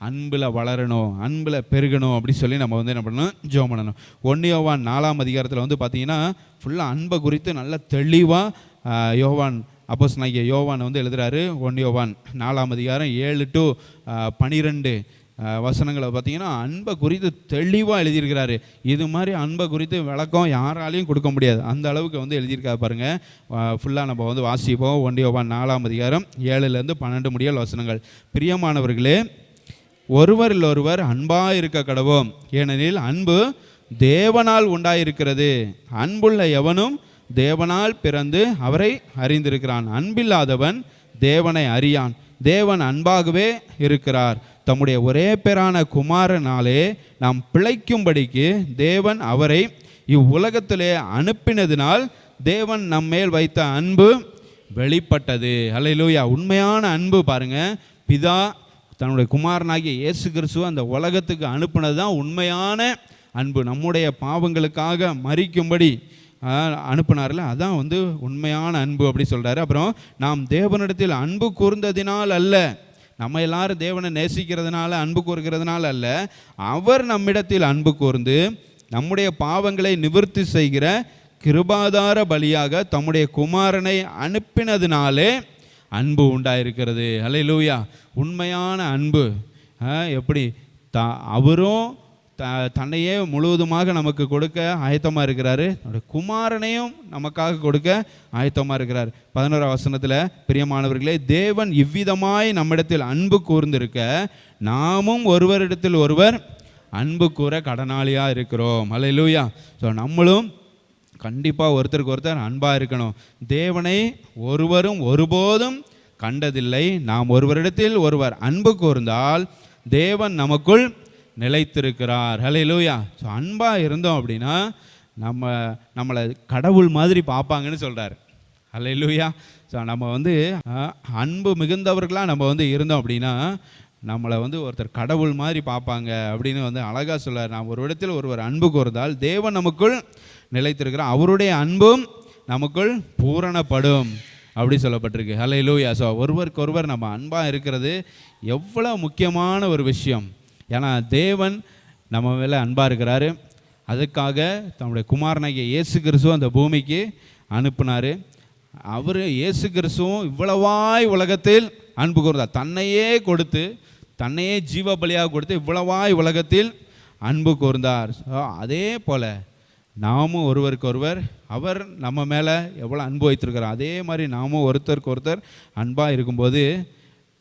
A: அன்பில் வளரணும், அன்பில் பெருகணும் அப்படி சொல்லி நம்ம வந்து என்ன பண்ணணும், ஜெபம் பண்ணணும். 1 யோவான் 4ஆம் அதிகாரத்தில் வந்து பார்த்தீங்கன்னா ஃபுல்லாக அன்பை குறித்து நல்ல தெளிவாக யோவான் அப்போஸ்தலனாகிய யோவான் வந்து எழுதுகிறாரு. 1 யோவான் 4ஆம் அதிகாரம் 7 to 12 வசனங்களை பார்த்தீங்கன்னா அன்பை குறித்து தெளிவாக எழுதியிருக்கிறாரு. இது மாதிரி அன்பை குறித்து விளக்கம் யாராலையும் கொடுக்க முடியாது, அந்த அளவுக்கு வந்து எழுதியிருக்கா பாருங்கள். ஃபுல்லாக நம்ம வந்து வாசிப்போம். 1 யோவான் 4ஆம் அதிகாரம் 7 to 12 முடிய வசனங்கள். பிரியமானவர்களே, ஒருவரில் ஒருவர் அன்பாக இருக்க கடவோம், ஏனெனில் அன்பு தேவனால் உண்டாயிருக்கிறது. அன்புள்ள எவனும் தேவனால் பிறந்து அவரை அறிந்திருக்கிறான். அன்பில்லாதவன் தேவனை அறியான். தேவன் அன்பாகவே இருக்கிறார். தம்முடைய ஒரே பேரான குமாரனாலே நாம் பிழைக்கும்படிக்கு தேவன் அவரை இவ்வுலகத்திலே அனுப்பினதினால் தேவன் நம்மேல் வைத்த அன்பு வெளிப்பட்டது. ஹல்லேலூயா. உண்மையான அன்பு பாருங்க, பிதா தன்னுடைய குமாரனாகிய இயேசு கிறிஸ்துவை அந்த உலகத்துக்கு அனுப்பினது தான் உண்மையான அன்பு. நம்முடைய பாவங்களுக்காக மரிக்கும்படி அனுப்பினார்ல, அதான் வந்து உண்மையான அன்பு அப்படி சொல்கிறாரு. அப்புறம் நாம் தேவனிடத்தில் அன்பு கூர்ந்ததினால் அல்ல, நம்ம எல்லாரும் தேவனை நேசிக்கிறதுனால அன்பு கூறுகிறதுனால அல்ல, அவர் நம்மிடத்தில் அன்பு கூர்ந்து நம்முடைய பாவங்களை நிவர்த்தி செய்கிற கிருபாதார பலியாக தம்முடைய குமாரனை அனுப்பினதினாலே அன்பு உண்டாயிருக்கிறது. ஹல்லேலூயா. உண்மையான அன்பு எப்படி அவரும் தன்னையே முழுவதுமாக நமக்கு கொடுக்க ஆயத்தமாக இருக்கிறாரு, குமாரனையும் நமக்காக கொடுக்க ஆயத்தமாக இருக்கிறார். 11ஆம் வசனத்தில், பிரியமானவர்களே, தேவன் இவ்விதமாய் நம்மிடத்தில் அன்பு கூர்ந்திருக்க நாமும் ஒருவரிடத்தில் ஒருவர் அன்பு கூற கடனாளியாக இருக்கிறோம். ஹல்லேலூயா. ஸோ நம்மளும் கண்டிப்பாக ஒருத்தருக்கு ஒருத்தர் அன்பாக இருக்கணும். தேவனை ஒருவரும் ஒருபோதும் கண்டதில்லை. நாம் ஒருவரிடத்தில் ஒருவர் அன்பு கூர்ந்தால் தேவன் நமக்குள் நிலைத்திருக்கிறார். ஹல்லேலூயா. ஸோ அன்பாக இருந்தோம் அப்படின்னா நம்மளை கடவுள் மாதிரி பார்ப்பாங்கன்னு சொல்கிறார். ஹல்லேலூயா. ஸோ நம்ம வந்து அன்பு மிகுந்தவர்களாக நம்ம வந்து இருந்தோம் அப்படின்னா நம்மளை வந்து ஒருத்தர் கடவுள் மாதிரி பார்ப்பாங்க அப்படின்னு வந்து அழகாக சொல்கிறார். நாம் ஒரு இடத்தில் ஒருவர் அன்பு கூர்ந்தால் தேவன் நமக்குள் நிலைத்திருக்கிறார், அவருடைய அன்பும் நமக்குள் பூரணப்படும் அப்படி சொல்லப்பட்டிருக்கு. ஹல்லேலூயா. ஸோ ஒருவருக்கு ஒருவர் நம்ம அன்பாக இருக்கிறது எவ்வளோ முக்கியமான ஒரு விஷயம். ஏன்னா தேவன் நம்ம மேலே அன்பாக இருக்கிறாரு, அதுக்காக தன்னுடைய குமாரனாகிய இயேசு கிறிஸ்துவ அந்த பூமிக்கு அனுப்புனார். அவர் இயேசு கிறிஸ்துவும் இவ்வளவாய் உலகத்தில் அன்பு கூர்ந்தார், தன்னையே கொடுத்து, தன்னையே ஜீவ பலியாக கொடுத்து இவ்வளவாய் உலகத்தில் அன்பு கூர்ந்தார். அதே போல் நாமும் ஒருவருக்கு ஒருவர், அவர் நம்ம மேலே எவ்வளோ அன்பு வைத்திருக்கிறார், அதே மாதிரி நாமும் ஒருத்தருக்கு ஒருத்தர் அன்பாக இருக்கும்போது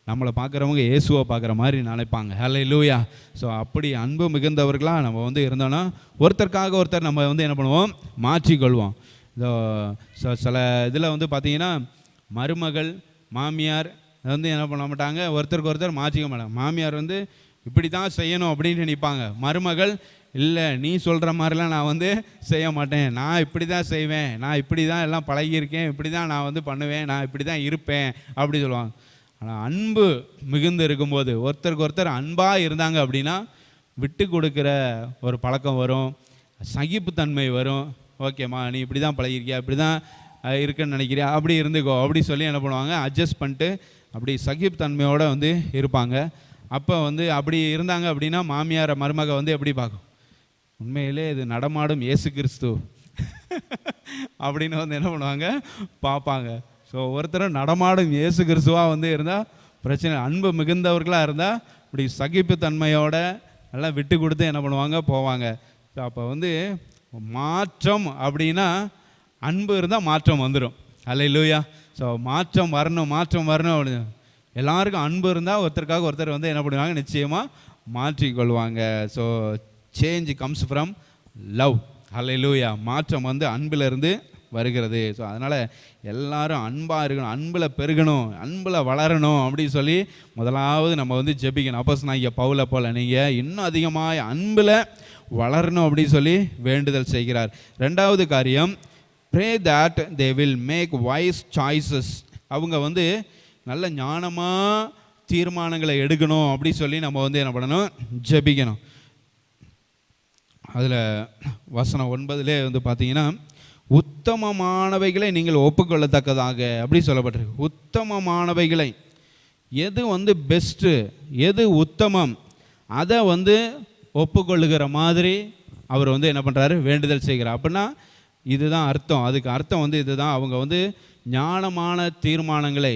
A: நம்மளை பார்க்குறவங்க இயேசுவை பார்க்குற மாதிரி நினைப்பாங்க. ஹல்லேலூயா. ஸோ அப்படி அன்பு மிகுந்தவர்களாக நம்ம வந்து இருந்தோன்னா ஒருத்தருக்காக ஒருத்தர் நம்ம வந்து என்ன பண்ணுவோம், மாற்றிக்கொள்வோம். சில இதில் வந்து பார்த்திங்கன்னா மருமகள் மாமியார் வந்து என்ன பண்ண மாட்டாங்க, ஒருத்தருக்கு ஒருத்தர் மாற்றிக்க மாட்டாங்க. மாமியார் வந்து இப்படி தான் செய்யணும் அப்படின்னு நினைப்பாங்க. மருமகள், இல்லை நீ சொல்கிற மாதிரிலாம் நான் வந்து செய்ய மாட்டேன், நான் இப்படி தான் செய்வேன், நான் இப்படி தான் எல்லாம் பழகியிருக்கேன், இப்படி தான் நான் வந்து பண்ணுவேன், நான் இப்படி தான் இருப்பேன் அப்படி சொல்லுவாங்க. ஆனால் அன்பு மிகுந்து இருக்கும்போது ஒருத்தருக்கு ஒருத்தர் அன்பாக இருந்தாங்க அப்படின்னா விட்டு கொடுக்குற ஒரு பழக்கம் வரும், சகிப்புத்தன்மை வரும். ஓகேம்மா நீ இப்படி தான் பழகிருக்கியா, இப்படி தான் இருக்குன்னு நினைக்கிறியா, அப்படி இருந்துக்கோ அப்படி சொல்லி என்ன பண்ணுவாங்க, அட்ஜஸ்ட் பண்ணிட்டு அப்படி சகிப்புத்தன்மையோடு வந்து இருப்பாங்க. அப்போ வந்து அப்படி இருந்தாங்க அப்படின்னா மாமியார் மருமக வந்து எப்படி பார்க்கும், உண்மையிலே இது நடமாடும் இயேசு கிறிஸ்து அப்படின்னு வந்து என்ன பண்ணுவாங்க, பார்ப்பாங்க. ஸோ ஒருத்தரும் நடமாடும் இயேசு கிறிஸ்துவாக வந்து இருந்தால் பிரச்சனை, அன்பு மிகுந்தவர்களாக இருந்தால் இப்படி சகிப்புத்தன்மையோட எல்லாம் விட்டு கொடுத்து என்ன பண்ணுவாங்க, போவாங்க. ஸோ அப்போ வந்து மாற்றம் அப்படின்னா அன்பு இருந்தால் மாற்றம் வந்துடும். அல்லேலூயா. ஸோ மாற்றம் வரணும் அப்படின்னு எல்லாருக்கும் அன்பு இருந்தால் ஒருத்தருக்காக ஒருத்தர் வந்து என்ன பண்ணுவாங்க, நிச்சயமாக மாற்றிக்கொள்வாங்க. So change comes from love. Alleluia. மாற்றம் வந்து அன்பிலிருந்து வருகிறது. ஸோ அதனால் எல்லாரும் அன்பாக இருக்கணும், அன்பில் பெருகணும், அன்பில் வளரணும் அப்படின்னு சொல்லி முதலாவது நம்ம வந்து ஜெபிக்கணும். அப்போஸ்தலனாகிய பவுலை போல் நீங்கள் இன்னும் அதிகமாக அன்பில் வளரணும் அப்படின்னு சொல்லி வேண்டுதல் செய்கிறார். ரெண்டாவது காரியம், pray that they will make wise choices. அவங்க வந்து நல்ல ஞானமாக தீர்மானங்களை எடுக்கணும் அப்படி சொல்லி நம்ம வந்து என்ன பண்ணணும், ஜெபிக்கணும். அதில் வசனம் 9 வந்து பார்த்தீங்கன்னா, உத்தமமானவைகளை நீங்கள் ஒப்புக்கொள்ளத்தக்கதாக அப்படி சொல்லப்பட்டிருக்கு. உத்தமமானவைகளை, எது வந்து பெஸ்ட்டு, எது உத்தமம், அதை வந்து ஒப்புக்கொள்ளுகிற மாதிரி அவர் வந்து என்ன பண்ணுறாரு, வேண்டுதல் செய்கிறார். அப்படின்னா இதுதான் அர்த்தம். அதுக்கு அர்த்தம் வந்து இதுதான், அவங்க வந்து ஞானமான தீர்மானங்களை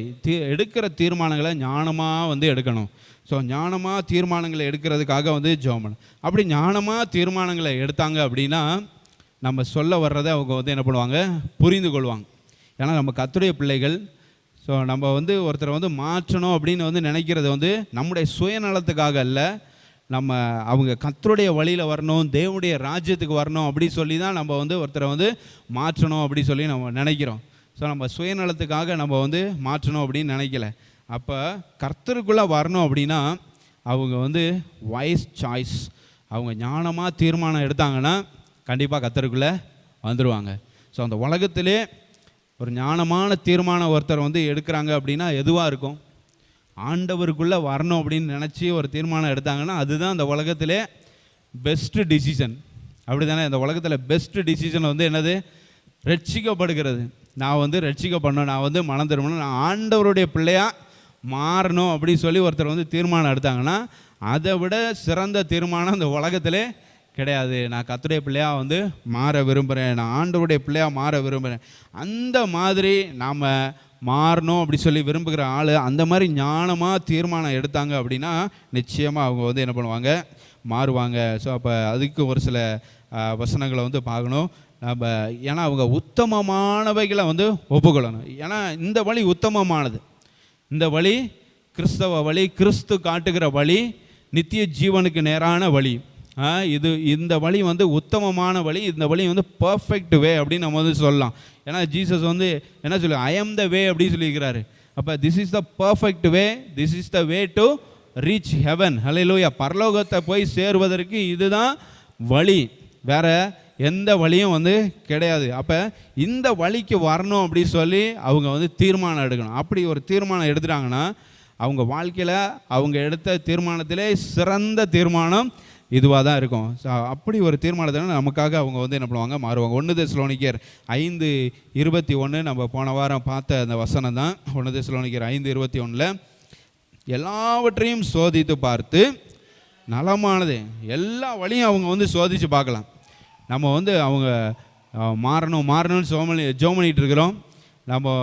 A: எடுக்கிற தீர்மானங்களை ஞானமாக வந்து எடுக்கணும். ஸோ ஞானமாக தீர்மானங்களை எடுக்கிறதுக்காக வந்து ஜெபம் பண்ணணும். அப்படி ஞானமாக தீர்மானங்களை எடுத்தாங்க அப்படின்னா நம்ம சொல்ல வர்றதை அவங்க வந்து என்ன பண்ணுவாங்க, புரிந்து கொள்வாங்க. ஏன்னா நம்ம கர்த்தருடைய பிள்ளைகள். ஸோ நம்ம வந்து ஒருத்தரை வந்து மாற்றணும் அப்படின்னு வந்து நினைக்கிறது வந்து நம்முடைய சுயநலத்துக்காக அல்ல, நம்ம அவங்க கர்த்தருடைய வழியில் வரணும், தேவனுடைய ராஜ்யத்துக்கு வரணும் அப்படி சொல்லி தான் நம்ம வந்து ஒருத்தரை வந்து மாற்றணும் அப்படி சொல்லி நம்ம நினைக்கிறோம். ஸோ நம்ம சுயநலத்துக்காக நம்ம வந்து மாற்றணும் அப்படின்னு நினைக்கல. அப்போ கர்த்தருக்குள்ளே வரணும் அப்படின்னா அவங்க வந்து வைஸ் சாய்ஸ், அவங்க ஞானமாக தீர்மானம் எடுத்தாங்கன்னா கண்டிப்பாக கர்த்தருக்குள்ளே வந்துடுவாங்க. ஸோ அந்த உலகத்திலே ஒரு ஞானமான தீர்மானம் ஒருத்தர் வந்து எடுக்கிறாங்க அப்படின்னா எதுவாக இருக்கும், ஆண்டவருக்குள்ளே வரணும் அப்படின்னு நினச்சி ஒரு தீர்மானம் எடுத்தாங்கன்னா அதுதான் அந்த உலகத்திலே பெஸ்ட்டு டிசிஷன். அப்படி தானே, இந்த உலகத்தில் பெஸ்ட்டு டிசிஷன் வந்து என்னது, ரட்சிக்கப்படுகிறது. நான் வந்து ரட்சிக்கப்படணும், நான் வந்து மனம் திரும்பணும், நான் ஆண்டவருடைய பிள்ளையாக மாறணும் அப்படின்னு சொல்லி ஒருத்தர் வந்து தீர்மானம் எடுத்தாங்கன்னா அதை விட சிறந்த தீர்மானம் இந்த உலகத்திலே கிடையாது. நான் கர்த்தருடைய பிள்ளையாக வந்து மாற விரும்புகிறேன், நான் ஆண்டவருடைய பிள்ளையாக மாற விரும்புகிறேன், அந்த மாதிரி நாம் மாறணும் அப்படி சொல்லி விரும்புகிற ஆள் அந்த மாதிரி ஞானமாக தீர்மானம் எடுத்தாங்க அப்படின்னா நிச்சயமாக அவங்க வந்து என்ன பண்ணுவாங்க, மாறுவாங்க. ஸோ அப்போ அதுக்கு ஒரு சில வசனங்களை வந்து பார்க்கணும் நம்ம. ஏன்னா அவங்க உத்தமமானவைகளை வந்து ஒப்புக்கொள்ளணும். ஏன்னா இந்த வழி உத்தமமானது, இந்த வழி கிறிஸ்தவ வழி, கிறிஸ்து காட்டுகிற வழி, நித்திய ஜீவனுக்கு நேரான வழி. இந்த வழி வந்து உத்தமமான வழி, இந்த வழி வந்து பர்ஃபெக்ட் வே அப்படின்னு நம்ம வந்து சொல்லலாம். ஏன்னா ஜீசஸ் வந்து என்ன சொல்லு, ஐ ஆம் த வே அப்படின்னு சொல்லியிருக்கிறாரு. அப்போ this is the perfect way, this is the way to reach heaven. Hallelujah. பரலோகத்தை போய் சேருவதற்கு இதுதான் வழி, வேற எந்த வழியும் வந்து கிடையாது. அப்போ இந்த வழிக்கு வரணும் அப்படி சொல்லி அவங்க வந்து தீர்மானம் எடுக்கணும். அப்படி ஒரு தீர்மானம் எடுத்துட்டாங்கன்னா அவங்க வாழ்க்கையில் அவங்க எடுத்த தீர்மானத்திலே சிறந்த தீர்மானம் இதுவாக தான் இருக்கும். ஸோ அப்படி ஒரு தீர்மானத்தில் நமக்காக அவங்க வந்து என்ன பண்ணுவாங்க, மாறுவாங்க. 1 தெசலோனிக்கர் 5:21 நம்ம போன வாரம் பார்த்த அந்த வசனம் தான். 1 தெசலோனிக்கர் 5:21 எல்லாவற்றையும் சோதித்து பார்த்து நலமானது, எல்லா வழியும் அவங்க வந்து சோதித்து பார்க்கலாம். நம்ம வந்து அவங்க மாறணும்னு ஜெபம் பண்ணிகிட்டு இருக்கிறோம், நம்ம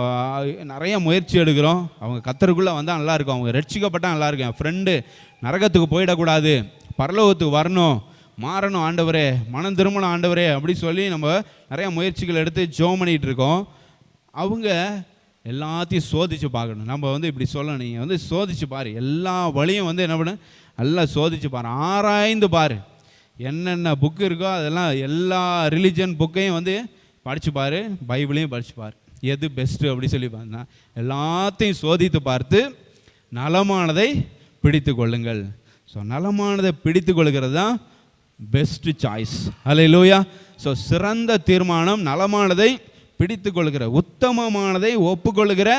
A: நிறைய முயற்சி எடுக்கிறோம், அவங்க கர்த்தருக்குள்ளே வந்தால் நல்லாயிருக்கும், அவங்க ரட்சிக்கப்பட்டால் நல்லாயிருக்கும், என் ஃப்ரெண்டு நரகத்துக்கு போயிடக்கூடாது, பரலோகத்துக்கு வரணும், மாறணும் ஆண்டவரே, மனம் திரும்பணும் ஆண்டவரே அப்படி சொல்லி நம்ம நிறையா முயற்சிகள் எடுத்து ஜெபம் பண்ணிகிட்டு இருக்கோம். அவங்க எல்லாத்தையும் சோதித்து பார்க்கணும். நம்ம வந்து இப்படி சொல்லணும், நீங்கள் வந்து சோதித்து பாரு, எல்லா வழியும் வந்து என்ன பண்ணு, நல்லா சோதித்து பாரு, ஆராய்ந்து பாரு, என்னென்ன புக்கு இருக்கோ அதெல்லாம் எல்லா ரிலிஜன் புக்கையும் வந்து படித்து பாரு, பைபிளையும் படித்து பாரு, எது பெஸ்ட்டு அப்படி சொல்லி பார்த்தா எல்லாத்தையும் சோதித்து பார்த்து நலமானதை பிடித்து கொள்ளுங்கள். ஸோ நலமானதை பிடித்து கொள்கிறது தான் பெஸ்ட்டு சாய்ஸ். ஹல்லேலூயா. ஸோ சிறந்த தீர்மானம் நலமானதை பிடித்து கொள்கிற, உத்தமமானதை ஒப்புக்கொள்கிற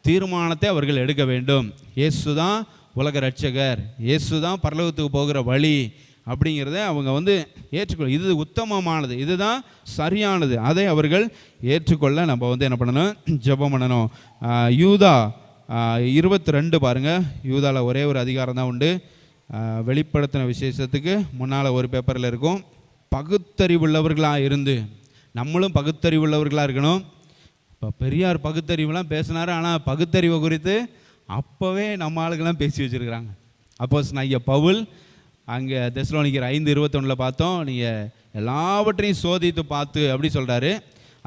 A: தீர்மானத்தை அவர்கள் எடுக்க வேண்டும். இயேசு தான் உலக ரட்சகர், இயேசு தான் பரலோகத்துக்கு போகிற வழி, அப்படிங்கிறத அவங்க வந்து ஏற்றுக்கொள்ள, இது உத்தமமானது, இதுதான் சரியானது, அதை அவர்கள் ஏற்றுக்கொள்ள நம்ம வந்து என்ன பண்ணணும், ஜெபம் பண்ணணும். யூதா 22 பாருங்கள். யூதாவில் ஒரே ஒரு அதிகாரம் தான் உண்டு. வெளிப்படுத்தின விசேஷத்துக்கு முன்னால் ஒரு பேப்பரில் இருக்கும். பகுத்தறிவுள்ளவர்களாக இருந்து, நம்மளும் பகுத்தறிவுள்ளவர்களாக இருக்கணும். இப்போ பெரியார் பகுத்தறிவுலாம் பேசினார், ஆனால் பகுத்தறிவை குறித்து அப்போவே நம்ம ஆளுக்கெல்லாம் பேசி வச்சுருக்கிறாங்க. அப்போஸ்தலனாகிய பவுல் அங்கே தெசலோனிக்கர் 5:21 பார்த்தோம், நீங்கள் எல்லாவற்றையும் சோதித்து பார்த்து அப்படி சொல்கிறாரு.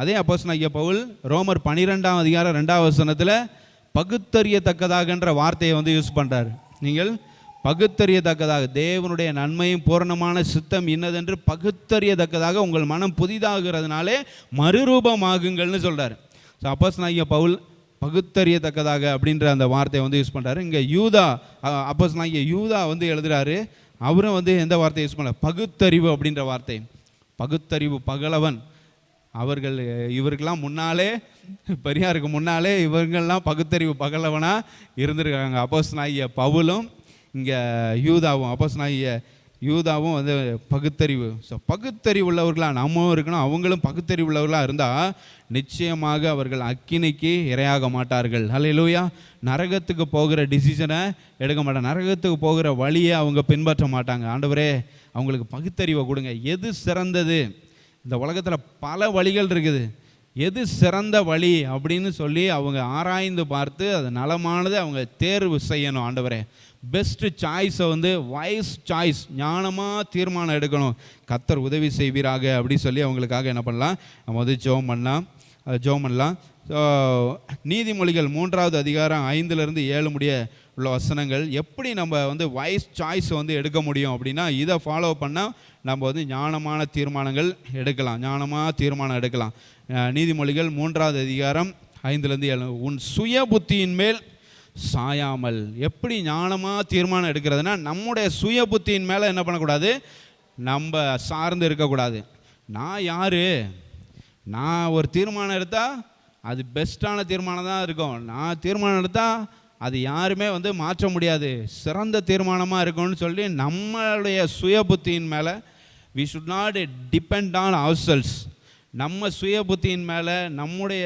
A: அதே அப்போஸ்தலனாகிய பவுல் ரோமர் 12ஆம் அதிகாரம் 2ஆம் வசனத்தில் பகுத்தறியத்தக்கதாகன்ற வார்த்தையை வந்து யூஸ் பண்ணுறாரு. நீங்கள் பகுத்தறியத்தக்கதாக, தேவனுடைய நன்மையும் பூரணமான சித்தம் இன்னதென்று பகுத்தறியத்தக்கதாக உங்கள் மனம் புதிதாகிறதுனாலே மறுரூபமாகுங்கள்னு சொல்கிறார். ஸோ அப்போஸ்தலனாகிய பவுல் பகுத்தறியத்தக்கதாக அப்படின்ற அந்த வார்த்தையை வந்து யூஸ் பண்ணுறாரு. இங்கே யூதா, அப்போஸ்தலனாகிய யூதா வந்து எழுதுகிறாரு, அவரும் வந்து எந்த வார்த்தையை யூஸ் பண்ண, பகுத்தறிவு அப்படின்ற வார்த்தை. பகுத்தறிவு பகலவன் அவர்கள், இவருக்கெல்லாம் முன்னாலே, பெரியாருக்கு முன்னாலே இவர்கள்லாம் பகுத்தறிவு பகலவனாக இருந்திருக்காங்க. அப்போஸ்தலனாகிய பவுலும் இங்கே யூதாவும், அப்போஸ்தலனாகிய யூதாவும் வந்து பகுத்தறிவு. ஸோ பகுத்தறிவு உள்ளவர்களாக நம்மளும் இருக்கணும், அவங்களும் பகுத்தறிவு உள்ளவர்களாக இருந்தால் நிச்சயமாக அவர்கள் அக்கினிக்கு இரையாக மாட்டார்கள். ஹல்லேலூயா. நரகத்துக்கு போகிற டிசிஷனை எடுக்க மாட்டாங்க, நரகத்துக்கு போகிற வழியை அவங்க பின்பற்ற மாட்டாங்க. ஆண்டவரே அவங்களுக்கு பகுத்தறிவை கொடுங்க. எது சிறந்தது, இந்த உலகத்தில் பல வழிகள் இருக்குது, எது சிறந்த வழி அப்படின்னு சொல்லி அவங்க ஆராய்ந்து பார்த்து அது நலமானது அவங்க தேர்வு செய்யணும். ஆண்டவரே பெஸ்ட் சாய்ஸை வந்து வைஸ் சாய்ஸ், ஞானமாக தீர்மானம் எடுக்கணும். கர்த்தர் உதவி செய்வீராக அப்படி சொல்லி அவங்களுக்காக என்ன பண்ணலாம், நம்ம வந்து ஜெபம் பண்ணலாம். ஸோ நீதிமொழிகள் 3ஆவது அதிகாரம் 5-7 முடிய உள்ள வசனங்கள், எப்படி நம்ம வந்து வைஸ் சாய்ஸ் வந்து எடுக்க முடியும் அப்படின்னா, இதை ஃபாலோ பண்ணால் நம்ம வந்து ஞானமான தீர்மானங்கள் எடுக்கலாம், ஞானமாக தீர்மானம் எடுக்கலாம். நீதிமொழிகள் 3ஆவது அதிகாரம் 5-7, உன் சுய புத்தியின் மேல் சாயாமல். எப்படி ஞானமாக தீர்மானம் எடுக்கிறதுனா, நம்முடைய சுய புத்தியின் மேலே என்ன பண்ணக்கூடாது, நம்ம சார்ந்து இருக்கக்கூடாது. நான் யார், நான் ஒரு தீர்மானம் எடுத்தால் அது பெஸ்ட்டான தீர்மானம் தான் இருக்கும், நான் தீர்மானம் எடுத்தால் அது யாருமே வந்து மாற்ற முடியாது, சிறந்த தீர்மானமாக இருக்கும்னு சொல்லி நம்மளுடைய சுய புத்தியின் மேலே we should not depend on ourselves. நம்ம சுய புத்தியின் மேலே, நம்முடைய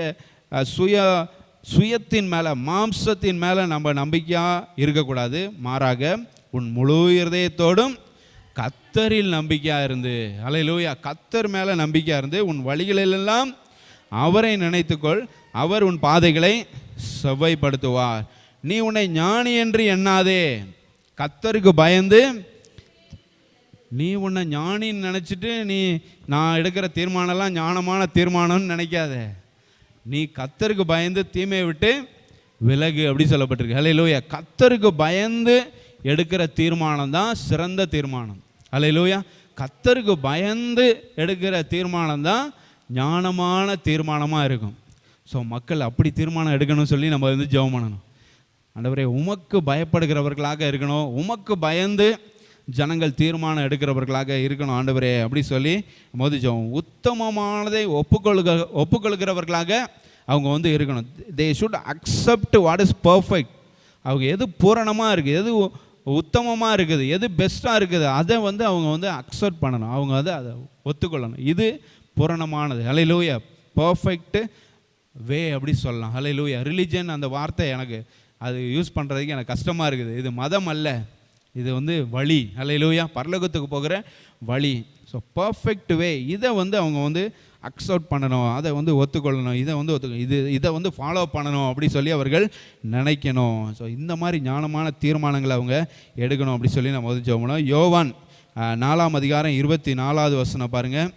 A: சுயத்தின் மேலே, மாம்சத்தின் மேலே நம்ம நம்பிக்கையாக இருக்கக்கூடாது. மாறாக உன் முழு இருதயத்தோடும் கர்த்தரில் நம்பிக்கையாக இருந்து, அல்லேலூயா, கர்த்தர் மேலே நம்பிக்கையாக இருந்து உன் வழிகளிலெல்லாம் அவரை நினைத்துக்கொள், அவர் உன் பாதைகளை செவ்வாய்ப்படுத்துவார். நீ உன்னை ஞானி என்று எண்ணாதே. கர்த்தருக்கு பயந்து, நீ உன்னை ஞானின்னு நினச்சிட்டு நான் எடுக்கிற தீர்மானம்லாம் ஞானமான தீர்மானம்னு நினைக்காத. நீ கர்த்தருக்கு பயந்து தீமையை விட்டு விலகு அப்படி சொல்லப்பட்டிருக்கு. அல்லேலூயா. கர்த்தருக்கு பயந்து எடுக்கிற தீர்மானம் தான் சிறந்த தீர்மானம். அல்லேலூயா. கர்த்தருக்கு பயந்து எடுக்கிற தீர்மானம் தான் ஞானமான தீர்மானமாக இருக்கும். ஸோ மக்கள் அப்படி தீர்மானம் எடுக்கணும்னு சொல்லி நம்ம வந்து ஜெபம் பண்ணணும். ஆண்டவரே உமக்கு பயப்படுகிறவர்களாக இருக்கணும், உமக்கு பயந்து ஜனங்கள் தீர்மானம் எடுக்கிறவர்களாக இருக்கணும் ஆண்டவரே அப்படி சொல்லி போது ஜெபம். உத்தமமானதை ஒப்புக்கொள்கிறவர்களாக அவங்க வந்து இருக்கணும். They should accept what is perfect. அவங்க எது பூரணமாக இருக்குது, எது உத்தமமாக இருக்குது, எது பெஸ்ட்டாக இருக்குது, அதை வந்து அவங்க வந்து அக்செப்ட் பண்ணணும், அவங்க வந்து அதை ஒத்துக்கொள்ளணும். இது பூரணமானது. ஹல்லேலூயா. பர்ஃபெக்ட் வே அப்படி சொல்லலாம். ஹல்லேலூயா. ரிலிஜன் அந்த வார்த்தை எனக்கு அது யூஸ் பண்ணுறதுக்கு எனக்கு கஷ்டமாக இருக்குது. இது மதம் அல்ல, இது வந்து வழி. ஹல்லேலூயா. பரலோகத்துக்கு போகிற வழி. ஸோ பர்ஃபெக்ட் வே, இதை வந்து அவங்க வந்து அக்செப்ட் பண்ணணும், அதை வந்து ஒத்துக்கொள்ளணும், இதை வந்து ஃபாலோ பண்ணணும் அப்படி சொல்லி அவர்கள் நினைக்கணும். ஸோ இந்த மாதிரி ஞானமான தீர்மானங்களை அவங்க எடுக்கணும் அப்படி சொல்லி நம்ம வந்து ஜெபம் பண்ணோம். யோவான் 4ஆம் அதிகாரம் 24வது வசனம் பாருங்கள்.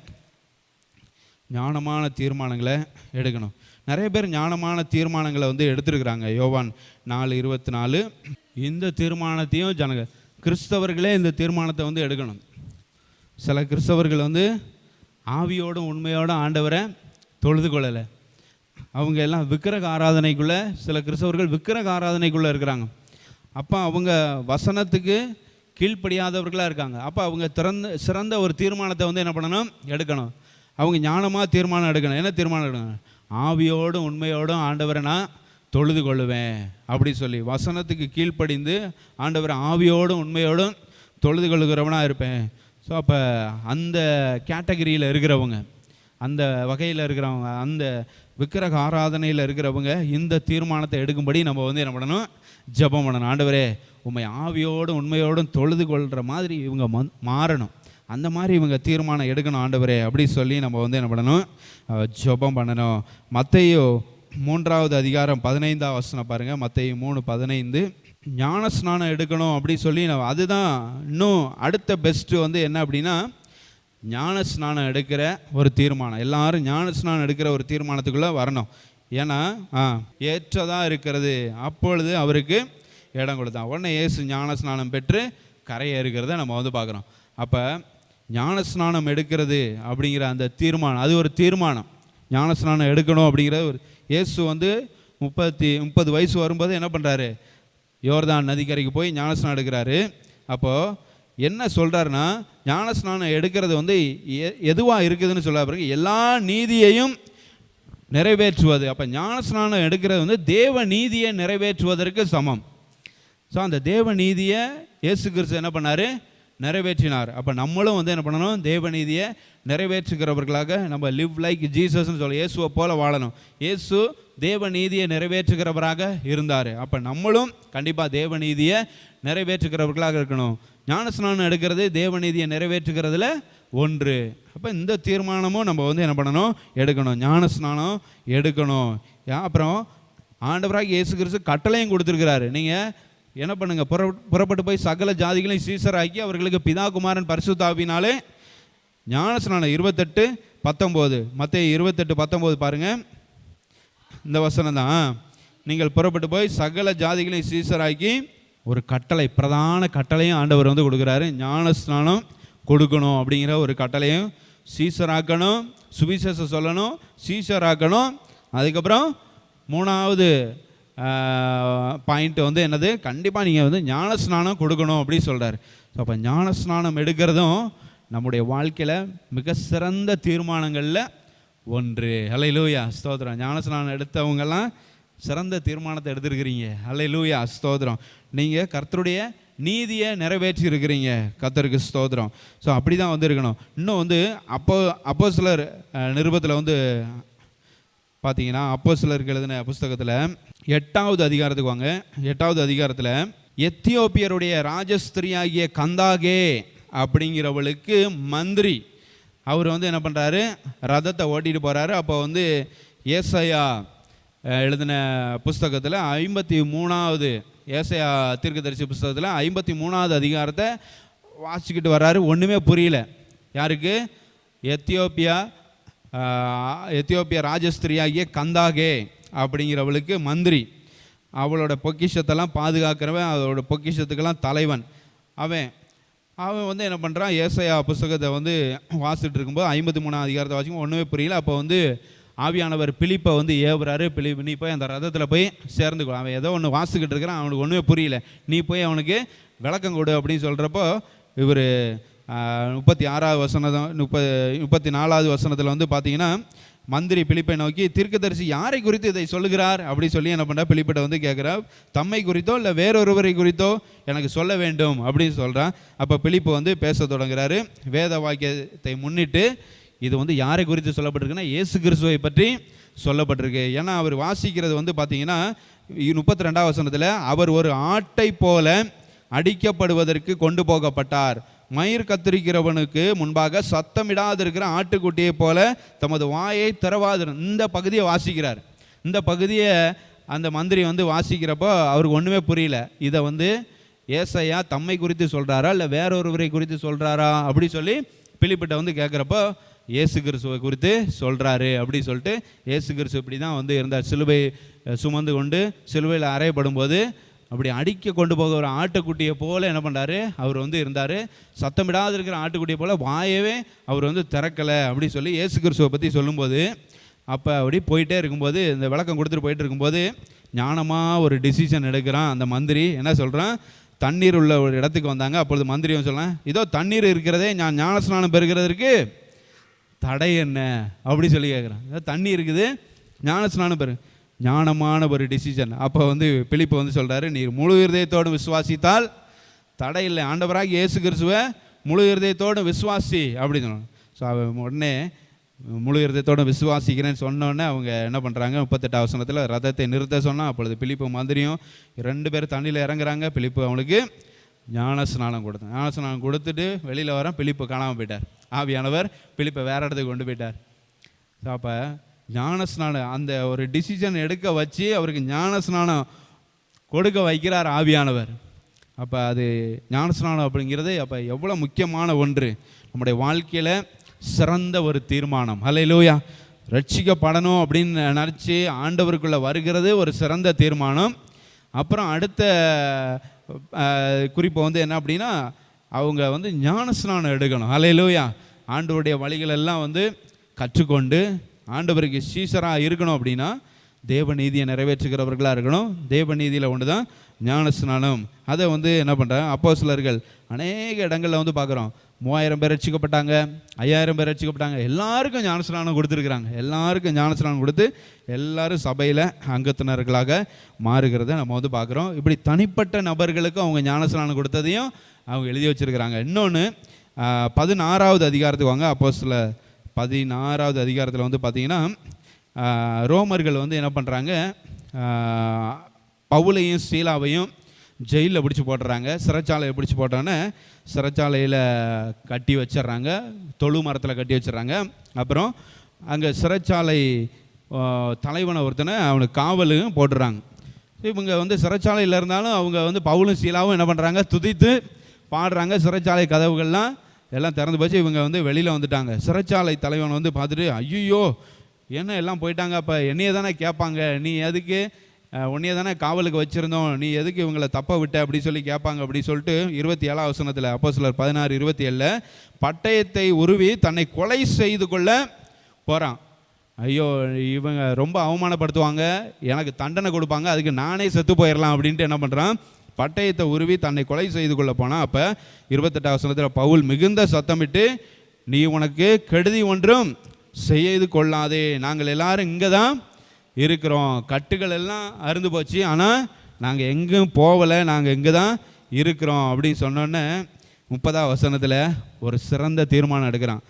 A: ஞானமான தீர்மானங்களை எடுக்கணும். நிறைய பேர் ஞானமான தீர்மானங்களை வந்து எடுத்துருக்குறாங்க. யோவான் 4:24. இந்த தீர்மானத்தையும் கிறிஸ்தவர்களே இந்த தீர்மானத்தை வந்து எடுக்கணும். சில கிறிஸ்தவர்கள் வந்து ஆவியோடும் உண்மையோடும் ஆண்டவரை தொழுது கொள்ளலை. அவங்க எல்லாம் விக்கிரக ஆராதனைக்குள்ளே, சில கிறிஸ்தவர்கள் விக்கிரக ஆராதனைக்குள்ளே இருக்கிறாங்க. அப்போ அவங்க வசனத்துக்கு கீழ்ப்படியாதவர்களாக இருக்காங்க. அப்போ அவங்க சிறந்த ஒரு தீர்மானத்தை வந்து என்ன பண்ணணும், எடுக்கணும். அவங்க ஞானமாக தீர்மானம் எடுக்கணும். என்ன தீர்மானம் எடுக்கணும்? ஆவியோடும் உண்மையோடும் ஆண்டவரை நான் தொழுது கொள்ளுவேன் அப்படி சொல்லி வசனத்துக்கு கீழ்ப்படிந்து ஆண்டவரை ஆவியோடும் உண்மையோடும் தொழுது கொள்ளுகிறவனாக இருப்பேன். ஸோ அப்போ அந்த கேட்டகரியில் இருக்கிறவங்க, அந்த வகையில் இருக்கிறவங்க, அந்த விக்கிரக ஆராதனையில் இருக்கிறவங்க இந்த தீர்மானத்தை எடுக்கும்படி நம்ம வந்து என்ன பண்ணணும்? ஜெபம் பண்ணணும். ஆண்டவரே, உம்மை ஆவியோடும் உண்மையோடும் தொழுது கொள்கிற மாதிரி இவங்க மாறணும், அந்த மாதிரி இவங்க தீர்மானம் எடுக்கணும் ஆண்டவரே அப்படி சொல்லி நம்ம வந்து என்ன பண்ணணும்? ஜெபம் பண்ணணும். மத்தேயு 3வது அதிகாரம் 15வது வசனம் பாருங்கள். மத்தேயு 3:15. ஞானஸ்நானம் எடுக்கணும் அப்படி சொல்லி அதுதான் இன்னும் அடுத்த பெஸ்ட்டு வந்து என்ன அப்படின்னா, ஞானஸ்நானம் எடுக்கிற ஒரு தீர்மானம். எல்லாரும் ஞானஸ்நானம் எடுக்கிற ஒரு தீர்மானத்துக்குள்ளே வரணும். ஏன்னா ஏற்றதாக இருக்கிறது அப்பொழுது அவருக்கு இடம் கொடுத்தான். உடனே இயேசு ஞானஸ்நானம் பெற்று கரையை இருக்கிறத நம்ம வந்து பார்க்குறோம். அப்போ ஞானஸ்நானம் எடுக்கிறது அப்படிங்கிற அந்த தீர்மானம், அது ஒரு தீர்மானம். ஞானஸ்நானம் எடுக்கணும் அப்படிங்கிற ஒரு இயேசு வந்து 30 வயசு வரும்போது என்ன பண்ணுறாரு? யோர்தான் நதிக்கரைக்கு போய் ஞானஸ்நானம் எடுக்கிறாரு. அப்போது என்ன சொல்கிறாருன்னா, ஞானஸ்நானம் எடுக்கிறது வந்து எதுவாக இருக்குதுன்னு சொல்ல பிறகு எல்லா நீதியையும் நிறைவேற்றுவது. அப்போ ஞானஸ்நானம் எடுக்கிறது வந்து தேவ நீதியை நிறைவேற்றுவதற்கு சமம். ஸோ அந்த தேவ நீதியை இயேசு கிறிஸ்து என்ன பண்ணார்? நிறைவேற்றினார். அப்போ நம்மளும் வந்து என்ன பண்ணணும்? தேவ நீதியை நிறைவேற்றுகிறவர்களாக நம்ம லிவ் லைக் ஜீசஸ்ன்னு சொல்ல, இயேசுவை போல வாழணும். இயேசு தேவ நீதியை நிறைவேற்றுகிறவராக இருந்தார். அப்போ நம்மளும் கண்டிப்பாக தேவ நீதியை நிறைவேற்றுகிறவர்களாக இருக்கணும். ஞானஸ்நானம் எடுக்கிறது தேவ நீதியை நிறைவேற்றுகிறதுல ஒன்று. அப்போ இந்த தீர்மானமும் நம்ம வந்து என்ன பண்ணணும்? எடுக்கணும். ஞானஸ்நானம் எடுக்கணும். அப்புறம் ஆண்டவராக இயேசு கிறிஸ்து கட்டளையும் கொடுத்துருக்கிறாரு. நீங்கள் என்ன பண்ணுங்க? புறப்பட்டு போய் சகல ஜாதிகளையும் சீசராக்கி அவர்களுக்கு பிதா குமாரன் பரிசுத்த ஆவியினாலே ஞானஸ்நானம் 28:19. மத்தேயு 28:19 பாருங்கள். இந்த வசனம் தான். நீங்கள் புறப்பட்டு போய் சகல ஜாதிகளையும் சீசராக்கி ஒரு கட்டளை, பிரதான கட்டளையும் ஆண்டவர் வந்து கொடுக்குறாரு. ஞானஸ்நானம் கொடுக்கணும் அப்படிங்கிற ஒரு கட்டளையும், சீசராக்கணும், சுவிசேஷம் சொல்லணும், சீசராக்கணும். அதுக்கப்புறம் 3வது பாயிண்ட் வந்து என்னது? கண்டிப்பாக நீங்கள் வந்து ஞானஸ்நானம் கொடுக்கணும் அப்படி சொல்கிறார். ஸோ அப்போ ஞானஸ்நானம் எடுக்கிறதும் நம்முடைய வாழ்க்கையில் மிக சிறந்த தீர்மானங்களில் ஒன்று. ஹல்லேலூயா, ஸ்தோத்திரம். ஞானஸ்நானம் எடுத்தவங்கெல்லாம் சிறந்த தீர்மானத்தை எடுத்துருக்கிறீங்க. ஹல்லேலூயா, ஸ்தோத்திரம். நீங்கள் கர்த்தருடைய நீதியை நிறைவேற்றி இருக்கிறீங்க. கர்த்தருக்கு ஸ்தோத்திரம். ஸோ அப்படி தான் வந்து இருக்கணும். இன்னும் வந்து அப்போஸ்தலர் நிருபத்தில் வந்து பார்த்தீங்கன்னா, அப்போஸ்தலருக்கு எழுதின புஸ்தகத்தில் 8வது அதிகாரத்துக்கு வாங்க. 8வது அதிகாரத்தில் எத்தியோப்பியருடைய ராஜஸ்திரியாகிய கந்தாகே அப்படிங்கிறவளுக்கு மந்திரி அவர் வந்து என்ன பண்ணுறாரு? ரதத்தை ஓட்டிகிட்டு போகிறாரு. அப்போ வந்து ஏசாயா எழுதின புஸ்தகத்தில் 53வது ஏசாயா தீர்க்கதரிசி புஸ்தகத்தில் 53வது அதிகாரத்தை வாசிக்கிட்டு வர்றாரு. ஒன்றுமே புரியல. யாருக்கு? எத்தியோப்பியா ராஜஸ்திரியாகிய கந்தாகே அப்படிங்கிறவளுக்கு மந்திரி. அவளோட பொக்கிஷத்தெல்லாம் பாதுகாக்கிறவன், அவளோட பொக்கிஷத்துக்கெல்லாம் தலைவன். அவன் வந்து என்ன பண்ணுறான்? ஏசாயா புஸ்தகத்தை வந்து வாசிட்டு இருக்கும்போது 53வது அதிகாரத்தை வாசிக்கும் ஒன்றுமே புரியல. அப்போ வந்து ஆவியானவர் பிலிப்பை வந்து ஏவுறாரு. பிலிப், நீ போய் அந்த ரதத்தில் போய் சேர்ந்துக்கோ. அவன் ஏதோ ஒன்று வாசிக்கிட்டு இருக்கிறான், அவனுக்கு ஒன்றுமே புரியல, நீ போய் அவனுக்கு விளக்கம் கொடு அப்படின்னு சொல்கிறப்போ இவர் 36வது வசனம் 34வது வசனத்தில் வந்து பார்த்தீங்கன்னா, மந்திரி பிலிப்பை நோக்கி, தீர்க்கதரிசி யாரை குறித்து இதை சொல்லுகிறார் அப்படி சொல்லி என்ன பண்ணுறா? பிலிப்பிட்ட வந்து கேட்குறா. தம்மை குறித்தோ இல்லை வேறொருவரை குறித்தோ எனக்கு சொல்ல வேண்டும் அப்படின்னு சொல்கிறான். அப்போ பிலிப்பு வந்து பேச தொடங்குறாரு. வேத வாக்கியத்தை முன்னிட்டு இது வந்து யாரை குறித்து சொல்லப்பட்டிருக்குன்னா, இயேசு கிறிஸ்துவை பற்றி சொல்லப்பட்டிருக்கு. ஏன்னா அவர் வாசிக்கிறது வந்து பார்த்தீங்கன்னா 32வது வசனத்தில், அவர் ஒரு ஆட்டை போல அடிக்கப்படுவதற்கு கொண்டு போகப்பட்டார், மயிர் கத்திரிக்கிறவனுக்கு முன்பாக சத்தமிடாதிருக்கிற ஆட்டுக்குட்டியை போல தமது வாயை திறவாது. இந்த பகுதியை வாசிக்கிறார். இந்த பகுதியை அந்த மந்திரி வந்து வாசிக்கிறப்போ அவருக்கு ஒன்றுமே புரியல. இதை வந்து ஏசாயா தம்மை குறித்து சொல்கிறாரா இல்லை வேறொருவரை குறித்து சொல்கிறாரா அப்படி சொல்லி பிலிப்பிட்ட வந்து கேட்குறப்போ இயேசு கிறிஸ்துவை குறித்து சொல்கிறாரு அப்படி சொல்லிட்டு, இயேசு கிறிஸ்து இப்படி தான் வந்து இருந்தார். சிலுவை சுமந்து கொண்டு சிலுவையில் அறையப்படும் போது அப்படி அடிக்க கொண்டு போக ஒரு ஆட்டுக்குட்டியை போல் என்ன பண்ணுறாரு? அவர் வந்து இருந்தார். சத்தமிடாது இருக்கிற ஆட்டுக்குட்டியை போல் வாயவே அவர் வந்து திறக்கலை அப்படி சொல்லி இயேசு கிறிஸ்துவை பற்றி சொல்லும்போது, அப்போ அப்படி போயிட்டே இருக்கும்போது, இந்த விளக்கம் கொடுத்துட்டு போயிட்டு இருக்கும்போது ஞானமாக ஒரு டிசிஷன் எடுக்கிறான் அந்த மந்திரி. என்ன சொல்கிறான்? தண்ணீர் உள்ள ஒரு இடத்துக்கு வந்தாங்க. அப்பொழுது மந்திரியும் சொல்கிறேன், இதோ தண்ணீர் இருக்கிறதே, நான் ஞானஸ்நானம் பெறுகிறதற்கு தடை என்ன அப்படி சொல்லி கேட்குறான். தண்ணி இருக்குது, ஞானஸ்நானம் பெறு. ஞானமான ஒரு டிசிஷன். அப்போ வந்து பிலிப்பு வந்து சொல்கிறாரு, நீர் முழு இருதயத்தோடு விசுவாசித்தால் தடை இல்லை. ஆண்டவராக இயேசு கிறிஸ்துவை முழு இருதயத்தோடு விசுவாசி அப்படின்னு சொன்னாங்க. ஸோ அவன் உடனே முழு இருதயத்தோடு விசுவாசிக்கிறேன்னு சொன்னோடனே அவங்க என்ன பண்ணுறாங்க, 38 வசனத்தில் ரதத்தை நிறுத்த சொன்னால் அப்பொழுது பிலிப்பு மந்திரியும் 2 பேர் தண்ணியில் இறங்குறாங்க. பிலிப்பு அவனுக்கு ஞானஸ்நானம் கொடுத்தாங்க. ஞானஸ்நானம் கொடுத்துட்டு வெளியில் வர பிலிப்பு காணாமல் போயிட்டார். ஆவியானவர் பிலிப்பை வேறு இடத்துக்கு கொண்டு போயிட்டார். ஸோ அப்போ ஞானஸ்நானம் அந்த ஒரு டிசிஷன் எடுக்க வச்சு அவருக்கு ஞானஸ்நானம் கொடுக்க வைக்கிறார் ஆவியானவர். அப்போ அது ஞானஸ்நானம் அப்படிங்கிறது அப்போ எவ்வளோ முக்கியமான ஒன்று, நம்முடைய வாழ்க்கையில் சிறந்த ஒரு தீர்மானம். ஹல்லேலூயா. ரட்சிக்கப்படணும் அப்படின்னு நினச்சி ஆண்டவருக்குள்ளே வருகிறது ஒரு சிறந்த தீர்மானம். அப்புறம் அடுத்த குறிப்பு வந்து என்ன அப்படின்னா, அவங்க வந்து ஞானஸ்நானம் எடுக்கணும். ஹல்லேலூயா. ஆண்டவருடைய வழிகள் எல்லாம் வந்து கற்றுக்கொண்டு ஆண்டவருக்கு சீசராக இருக்கணும். அப்படின்னா தேவ நீதியை நிறைவேற்றுகிறவர்களாக இருக்கணும். தேவ நீதியில் ஒன்று தான் ஞானஸ்நானம். அதை வந்து என்ன பண்ணுறாங்க அப்போஸ்தலர்கள் அநேக இடங்களில் வந்து பார்க்குறோம். 3000 பேர் ரட்சிக்கப்பட்டாங்க, 5000 பேர் ரட்சிக்கப்பட்டாங்க. எல்லாருக்கும் ஞானஸ்நானம் கொடுத்துருக்குறாங்க. எல்லாருக்கும் ஞானஸ்நானம் கொடுத்து எல்லாரும் சபையில் அங்கத்தினர்களாக மாறுகிறத நம்ம வந்து பார்க்குறோம். இப்படி தனிப்பட்ட நபர்களுக்கும் அவங்க ஞானஸ்நானம் கொடுத்ததையும் அவங்க எழுதி வச்சுருக்கிறாங்க. இன்னொன்று 16வது அதிகாரத்துக்கு வாங்க. அப்போஸ்தலர் 16வது அதிகாரத்தில் வந்து பார்த்திங்கன்னா ரோமர்கள் வந்து என்ன பண்ணுறாங்க, பவுலையும் சீலாவையும் ஜெயிலில் பிடிச்சி போட்டுறாங்க. சிறைச்சாலையை பிடிச்சி போட்டோன்னே சிறைச்சாலையில் கட்டி வச்சிட்றாங்க, தொழு மரத்தில் கட்டி வச்சிட்றாங்க. அப்புறம் அங்கே சிறைச்சாலை தலைவனை ஒருத்தனை அவனுக்கு காவலும் போட்டுறாங்க. இவங்க வந்து சிறைச்சாலையில் இருந்தாலும் அவங்க வந்து பவுலும் சீலாவும் என்ன பண்ணுறாங்க, துதித்து பாடுறாங்க. சிறைச்சாலை கதவுகள்லாம் எல்லாம் திறந்து போச்சு. இவங்க வந்து வெளியில் வந்துட்டாங்க. சிறைச்சாலை தலைவன் வந்து பார்த்துட்டு, ஐயோ என்ன எல்லாம் போயிட்டாங்க, அப்போ என்னையே தானே கேட்பாங்க, நீ எதுக்கு உன்னையே தானே காவலுக்கு வச்சுருந்தோம், நீ எதுக்கு இவங்களை தப்ப விட்ட அப்படி சொல்லி கேட்பாங்க. அப்படி சொல்லிட்டு 27ஆம் வசனத்தில் அப்போஸ்தலர் 16:27 பட்டயத்தை உருவி தன்னை கொலை செய்து கொள்ள போகிறான். ஐயோ இவங்க ரொம்ப அவமானப்படுத்துவாங்க, எனக்கு தண்டனை கொடுப்பாங்க, அதுக்கு நானே செத்து போயிடலாம் அப்படின்ட்டு என்ன பண்ணுறான், பட்டயத்தை உருவி தன்னை கொலை செய்து கொள்ள போனான். அப்போ 28ஆம் வசனத்தில் பவுல் மிகுந்த சத்தமிட்டு, நீ உனக்கு கெடுதி ஒன்றும் செய்து கொள்ளாதே, நாங்கள் எல்லாரும் இங்கே தான் இருக்கிறோம், கட்டுகள் எல்லாம் அருந்து போச்சு, ஆனால் நாங்கள் எங்கேயும் போகலை, நாங்கள் இங்கே தான் இருக்கிறோம் அப்படின்னு சொன்னோன்னே 30ஆம் வசனத்தில் ஒரு சிறந்த தீர்மானம் எடுக்கிறான்.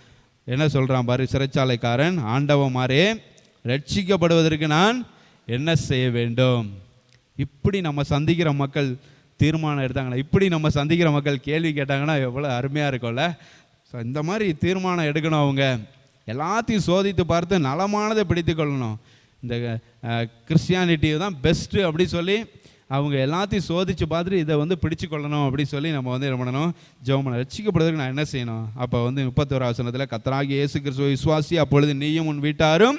A: என்ன சொல்கிறான் பாரு, சிறைச்சாலைக்காரன், ஆண்டவமாரே ரட்சிக்கப்படுவதற்கு நான் என்ன செய்ய வேண்டும்? இப்படி நம்ம சந்திக்கிற மக்கள் தீர்மானம் எடுத்தாங்கன்னா, இப்படி நம்ம சந்திக்கிற மக்கள் கேள்வி கேட்டாங்கன்னா எவ்வளோ அருமையாக இருக்கும்ல. ஸோ இந்த மாதிரி தீர்மானம் எடுக்கணும். அவங்க எல்லாத்தையும் சோதித்து பார்த்து நலமானதை பிடித்து கொள்ளணும். இந்த கிறிஸ்டியானிட்டி தான் பெஸ்ட்டு அப்படி சொல்லி அவங்க எல்லாத்தையும் சோதித்து பார்த்துட்டு இதை வந்து பிடிச்சு கொள்ளணும் அப்படி சொல்லி நம்ம வந்து என்ன பண்ணணும், ஜெபம் பண்ணணும். ரட்சிக்கப்படுவதற்கு நான் என்ன செய்யணும்? அப்போ வந்து 31ஆம் வசனத்தில் கர்த்தராகிய இயேசு கிறிஸ்துவை விசுவாசி, அப்பொழுது நீயும் உன் வீட்டாரும்